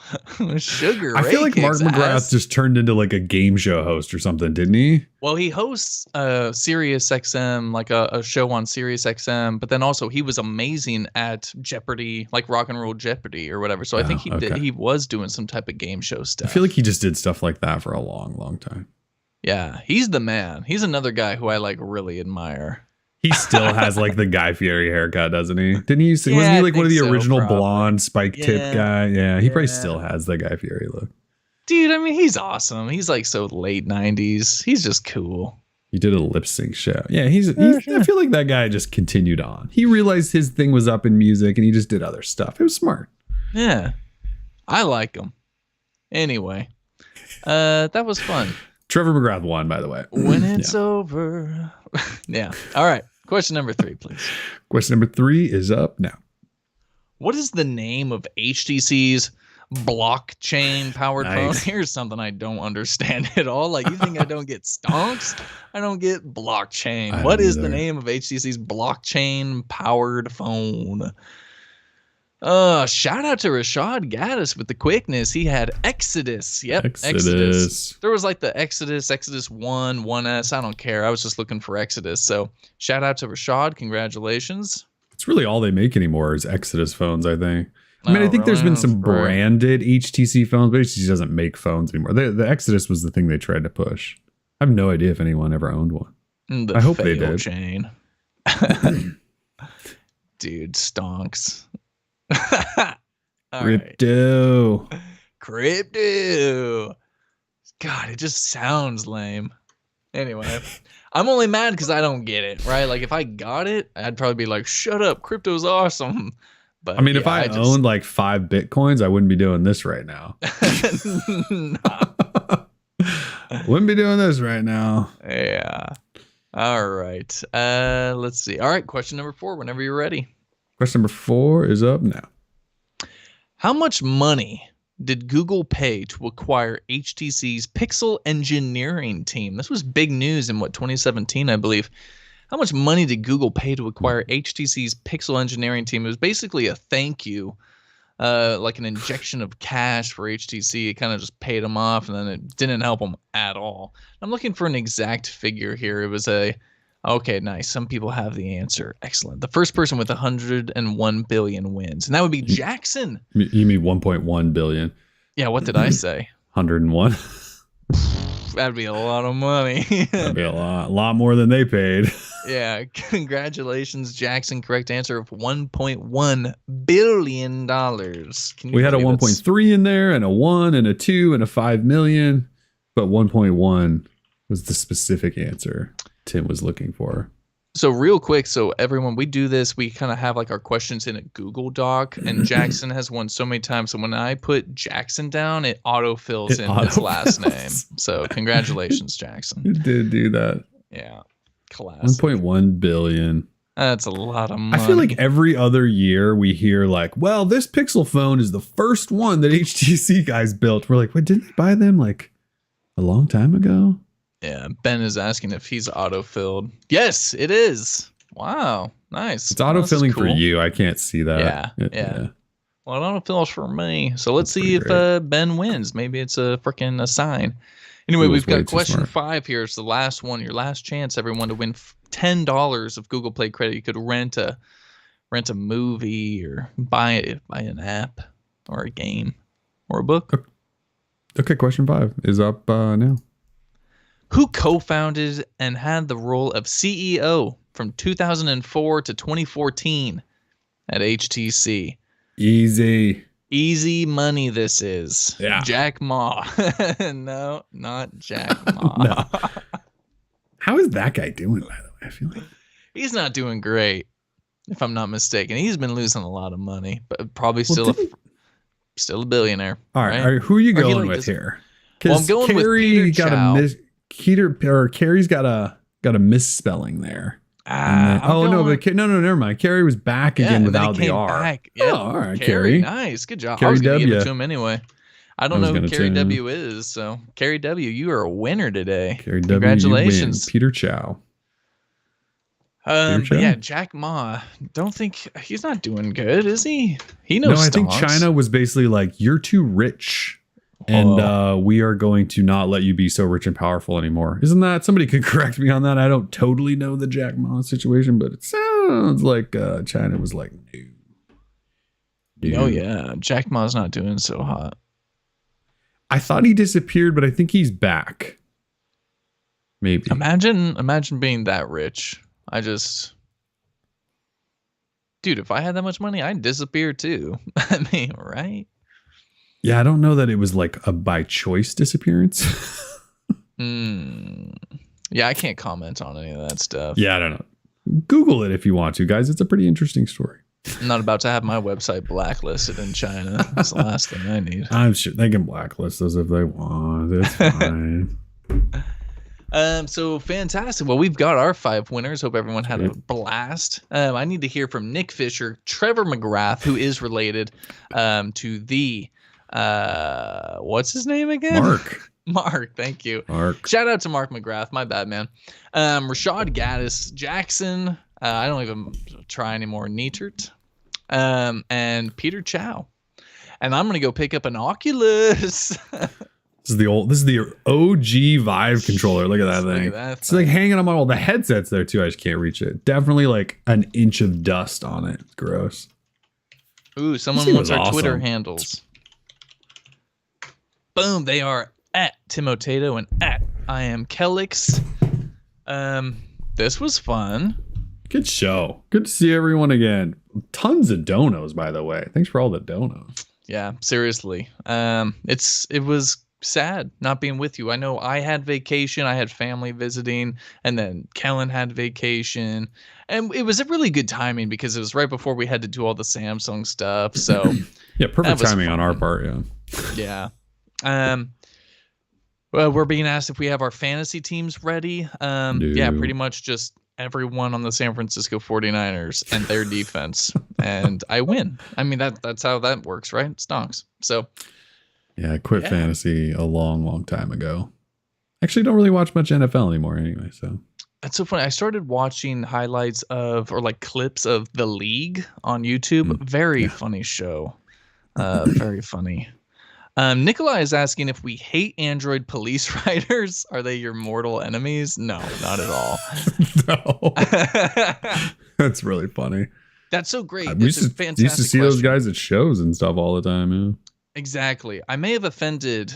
Sugar Ray. I feel like Mark McGrath just turned into like a game show host or something, didn't he? Well, he hosts Sirius XM, like a show on Sirius XM, but then also he was amazing at Jeopardy, like Rock and Roll Jeopardy or whatever. So I think he was doing some type of game show stuff. I feel like he just did stuff like that for a long, long time. Yeah, he's the man. He's another guy who I like really admire. He still has like the Guy Fieri haircut, doesn't he? Didn't he? Wasn't he like one of the original blonde spike tip guy? Yeah, he probably still has the Guy Fieri look. Dude, I mean, he's awesome. He's like so late 90s. He's just cool. He did a lip sync show. Yeah, he's I feel like that guy just continued on. He realized his thing was up in music and he just did other stuff. It was smart. Yeah. I like him. Anyway, that was fun. Trevor McGrath won, by the way. When it's over. Yeah. All right. Question number 3, please. Question number 3 is up now. What is the name of HTC's blockchain powered phone? Here's something I don't understand at all. Like, you think I don't get stonks? I don't get blockchain. What is the name of HTC's blockchain powered phone? Shout out to Rashad Gaddis with the quickness. He had Exodus. Yep, Exodus. There was like the Exodus 1, 1S. I don't care. I was just looking for Exodus. So shout out to Rashad. Congratulations. It's really all they make anymore is Exodus phones, I think. I mean, I think there's been some Right. branded HTC phones, but HTC doesn't make phones anymore. The Exodus was the thing they tried to push. I have no idea if anyone ever owned one. The I hope they fail did. Chain. Dude, stonks. All right. Crypto. God, it just sounds lame. Anyway, I'm only mad because I don't get it, right? Like, if I got it, I'd probably be like, shut up, crypto's awesome. But I mean, if I owned like 5 Bitcoins, I wouldn't be doing this right now. Wouldn't be doing this right now. Yeah. All right. Let's see. All right, question number 4, whenever you're ready. Question number 4 is up now. How much money did Google pay to acquire HTC's Pixel engineering team? This was big news in 2017, I believe. How much money did Google pay to acquire HTC's Pixel engineering team? It was basically a thank you, like an injection of cash for HTC. It kind of just paid them off, and then it didn't help them at all. I'm looking for an exact figure here. It was okay, nice. Some people have the answer. Excellent. The first person with 101 billion wins, and that would be Jackson. You mean 1.1 billion? Yeah, what did I say? 101. That'd be a lot of money. That'd be a lot more than they paid. Yeah, congratulations, Jackson. Correct answer of $1.1 billion. We had a 1.3 in there, and a 1, and a 2, and a 5 million, but 1.1 was the specific answer Tim was looking for. So real quick, so everyone, we do this, we kind of have like our questions in a Google Doc, and Jackson has won so many times. So when I put Jackson down, it autofills in his last name. So congratulations, Jackson. You did do that. Yeah. Classic. 1.1 billion. That's a lot of money. I feel like every other year we hear like, well, this Pixel phone is the first one that HTC guys built. We're like, wait, didn't they buy them like a long time ago? Yeah, Ben is asking if he's autofilled. Yes, it is. Wow, nice. It's autofilling for you. I can't see that. Yeah. Well, it autofills for me. So let's see if Ben wins. Maybe it's a freaking sign. Anyway, we've got question 5 here. It's the last one. Your last chance, everyone, to win $10 of Google Play credit. You could rent a movie or buy an app or a game or a book. Okay, question 5 is up now. Who co-founded and had the role of CEO from 2004 to 2014 at HTC? Easy money this is. Yeah. Jack Ma. No, not Jack Ma. No. How is that guy doing, by the way? I feel like he's not doing great, if I'm not mistaken. He's been losing a lot of money, but probably still a billionaire. All right. Who are you going with here? Well, I'm going with Peter Chow. Carrie's got a misspelling there. Never mind. Carrie was back again without the R. Back. Yeah. Oh, all right, Carrie. Nice, good job. Carrie I was going to give W. it to him anyway. I don't know who Carrie W is, so Carrie W, you are a winner today. Carrie W, congratulations, Peter Chow. But yeah, Jack Ma. Don't think he's not doing good, is he? He knows. No, I think China was basically like, you're too rich. And we are going to not let you be so rich and powerful anymore. Isn't that? Somebody could correct me on that. I don't totally know the Jack Ma situation, but it sounds like China was like, no. Oh yeah, Jack Ma's not doing so hot. I thought he disappeared, but I think he's back. Maybe. Imagine being that rich. Dude, if I had that much money, I'd disappear too. I mean, right? Yeah, I don't know that it was like a by choice disappearance. Yeah, I can't comment on any of that stuff. Yeah, I don't know. Google it if you want to, guys. It's a pretty interesting story. I'm not about to have my website blacklisted in China. That's the last thing I need. I'm sure they can blacklist us if they want. It's fine. So fantastic. Well, we've got our 5 winners. Hope everyone had a blast. I need to hear from Nick Fisher, Trevor McGrath, who is related to the what's his name again? Mark, thank you. Mark. Shout out to Mark McGrath. My bad, man. Rashad Gaddis, Jackson. I don't even try anymore. Neitert. and Peter Chow. And I'm gonna go pick up an Oculus. This is the OG Vive controller. Look at that thing. It's like hanging on all the headsets there too. I just can't reach it. Definitely like an inch of dust on it. It's gross. Ooh, someone wants our Twitter handles. Boom, they are at Timotato and at I am Kellix. This was fun. Good show. Good to see everyone again. Tons of donos, by the way. Thanks for all the donos. Yeah, seriously. It was sad not being with you. I know I had vacation, I had family visiting, and then Kellen had vacation, and it was a really good timing because it was right before we had to do all the Samsung stuff. So yeah, perfect timing on our part. Yeah. Well, we're being asked if we have our fantasy teams ready. Yeah, pretty much just everyone on the San Francisco 49ers and their defense, and I win. I mean, that's how that works, right? Stonks. So yeah, I quit fantasy a long time ago. Actually, don't really watch much NFL anymore anyway. So that's so funny. I started watching highlights or like clips of The League on YouTube. Very funny show. Very funny. Nikolai is asking if we hate Android police riders. Are they your mortal enemies? No, not at all. No. That's really funny. That's so great. It's a fantastic used to see question. Those guys at shows and stuff all the time. Yeah. Exactly. I may have offended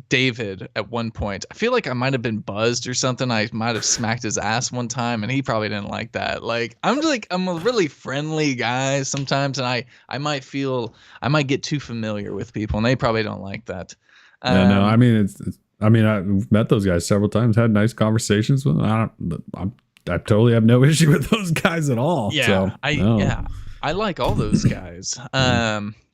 David at one point. I feel like I might have been buzzed or something. I might have smacked his ass one time, and he probably didn't like that. Like I'm a really friendly guy sometimes, and I might get too familiar with people, and they probably don't like that. Yeah, no, I mean I've met those guys several times, had nice conversations with them. I totally have no issue with those guys at all. Yeah, so, I like all those guys.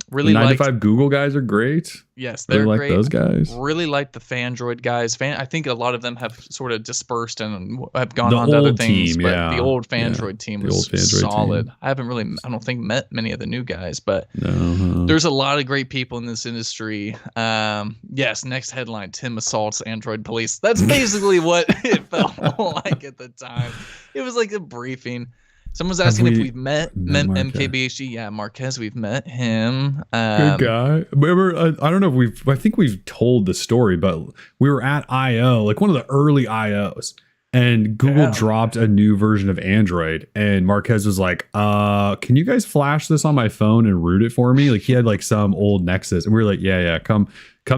Really, the 9 to 5 Google guys are great. Yes, they're really great. Those guys. Really like the Fandroid guys. I think a lot of them have sort of dispersed and have gone on to other things. Team, but the old Fandroid team was solid. Team. I don't think met many of the new guys, but there's a lot of great people in this industry. Yes, next headline: Tim assaults Android police. That's basically what it felt like at the time. It was like a briefing. Someone's asking if we've met MKBHD. Yeah, Marquez, we've met him. Good guy. Remember, I don't know if I think we've told the story, but we were at I.O., like one of the early I.O.s, and Google dropped a new version of Android, and Marquez was like, can you guys flash this on my phone and root it for me? Like he had like some old Nexus, and we were like, yeah, come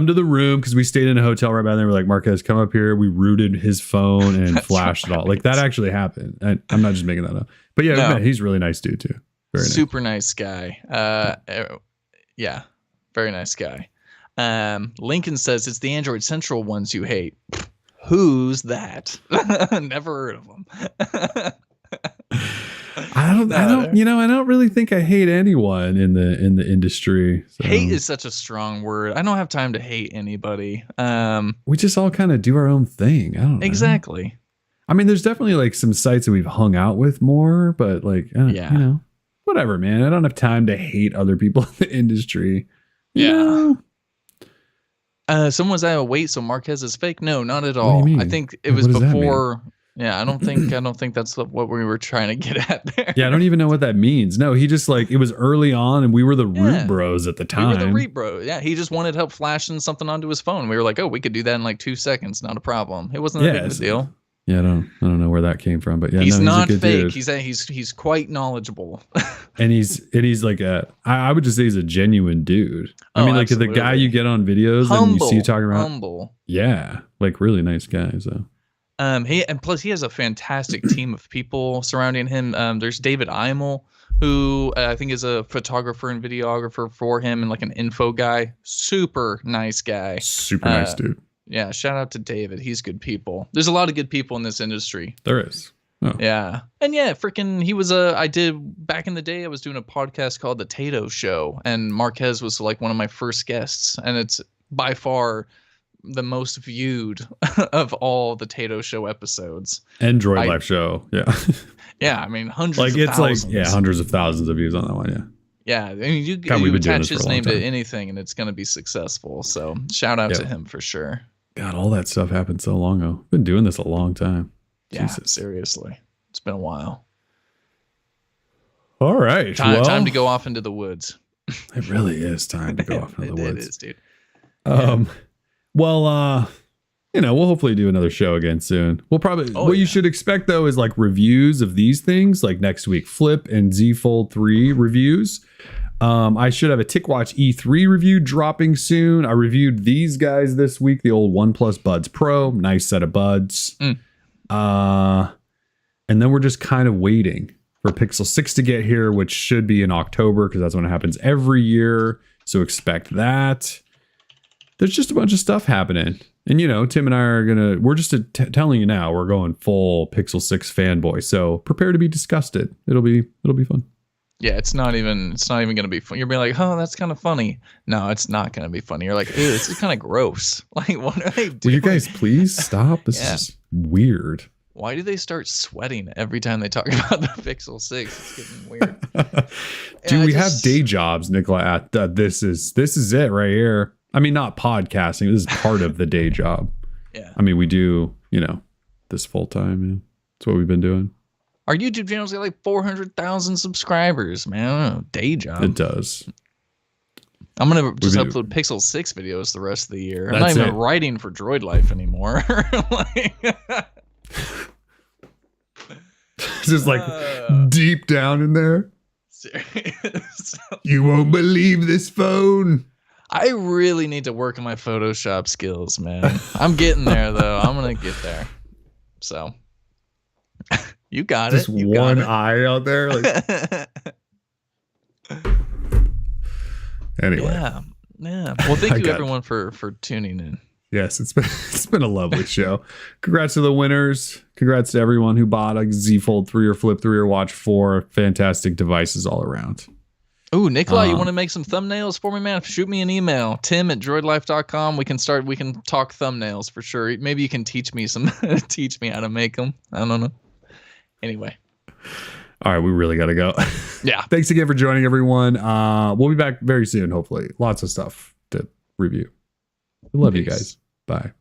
to the room, because we stayed in a hotel right by there. We're like, Marquez, come up here. We rooted his phone and flashed it all. Like that actually happened. And I'm not just making that up. But yeah, he's a really nice dude too. Very nice. Super nice guy. Yeah, very nice guy. Lincoln says it's the Android Central ones you hate. Who's that? Never heard of them. I don't really think I hate anyone in the industry. So. Hate is such a strong word. I don't have time to hate anybody. We just all kind of do our own thing. I don't know. Exactly. I mean, there's definitely like some sites that we've hung out with more, but like, you know, whatever, man. I don't have time to hate other people in the industry. Yeah. Someone was at wait, so Marquez is fake? No, not at all. I think it was before. Yeah, I don't think that's what we were trying to get at there. Yeah, I don't even know what that means. No, he just like, it was early on and we were the root bros at the time. We were the root bro. Yeah, he just wanted help flashing something onto his phone. We were like, oh, we could do that in like 2 seconds. Not a problem. It wasn't that big of a deal. Yeah, I don't know where that came from, but yeah, he's not a good fake. Dude. He's quite knowledgeable. and he's like I would just say he's a genuine dude. I mean, like absolutely. The guy you get on videos and you see talking about humble. Yeah, like really nice guy. So plus he has a fantastic team of people surrounding him. There's David Eimel, who I think is a photographer and videographer for him, and like an info guy. Super nice guy. Super nice dude. Yeah, shout out to David. He's good people. There's a lot of good people in this industry. There is. Oh. Yeah. And yeah, he was I did back in the day, I was doing a podcast called The Tato Show, and Marquez was like one of my first guests, and it's by far the most viewed of all the Tato Show episodes. And Droid Life Show. Yeah. Yeah, I mean hundreds of thousands. Hundreds of thousands of views on that one, yeah. Yeah, I mean, you attach his name to anything and it's going to be successful. So shout out to him for sure. God, all that stuff happened so long ago. Been doing this a long time. Yeah, Jesus. Seriously. It's been a while. All right. Time to go off into the woods. It really is time to go off into the woods. It is, dude. Well, we'll hopefully do another show again soon. We'll probably, you should expect though is like reviews of these things, like next week, Flip and Z Fold 3 reviews. I should have a TicWatch E3 review dropping soon. I reviewed these guys this week, the old OnePlus Buds Pro, nice set of buds. And then we're just kind of waiting for Pixel 6 to get here, which should be in October because that's when it happens every year. So expect that. There's just a bunch of stuff happening. And, Tim and I are we're just telling you now, we're going full Pixel 6 fanboy. So prepare to be disgusted. It'll be fun. Yeah, it's not even going to be fun. You'll be like, oh, that's kind of funny. No, it's not going to be funny. You're like, ew, this is kind of gross. Like, what are they doing? Will you guys please stop? This is weird. Why do they start sweating every time they talk about the Pixel 6? It's getting weird. Dude, we have day jobs, Nicola. This is it right here. I mean, not podcasting. This is part of the day job. Yeah. I mean, we do, this full time. Yeah. That's what we've been doing. Our YouTube channel's got like 400,000 subscribers, man. I don't know, day job. It does. I'm going to just upload Pixel 6 videos the rest of the year. I'm not even writing for Droid Life anymore. Just like deep down in there. Serious. You won't believe this phone. I really need to work on my Photoshop skills, man. I'm getting there, though. I'm going to get there. So, you got just it. Just one eye out there. Like... Anyway. Yeah. Well, thank you, everyone, for tuning in. Yes, it's been a lovely show. Congrats to the winners. Congrats to everyone who bought a Z Fold 3 or Flip 3 or Watch 4. Fantastic devices all around. Ooh, Nikolai, you want to make some thumbnails for me, man? Shoot me an email, tim@droidlife.com. We can talk thumbnails for sure. Maybe you can teach me how to make them. I don't know. Anyway. All right, we really got to go. Yeah. Thanks again for joining, everyone. We'll be back very soon, hopefully. Lots of stuff to review. We love you guys. Bye.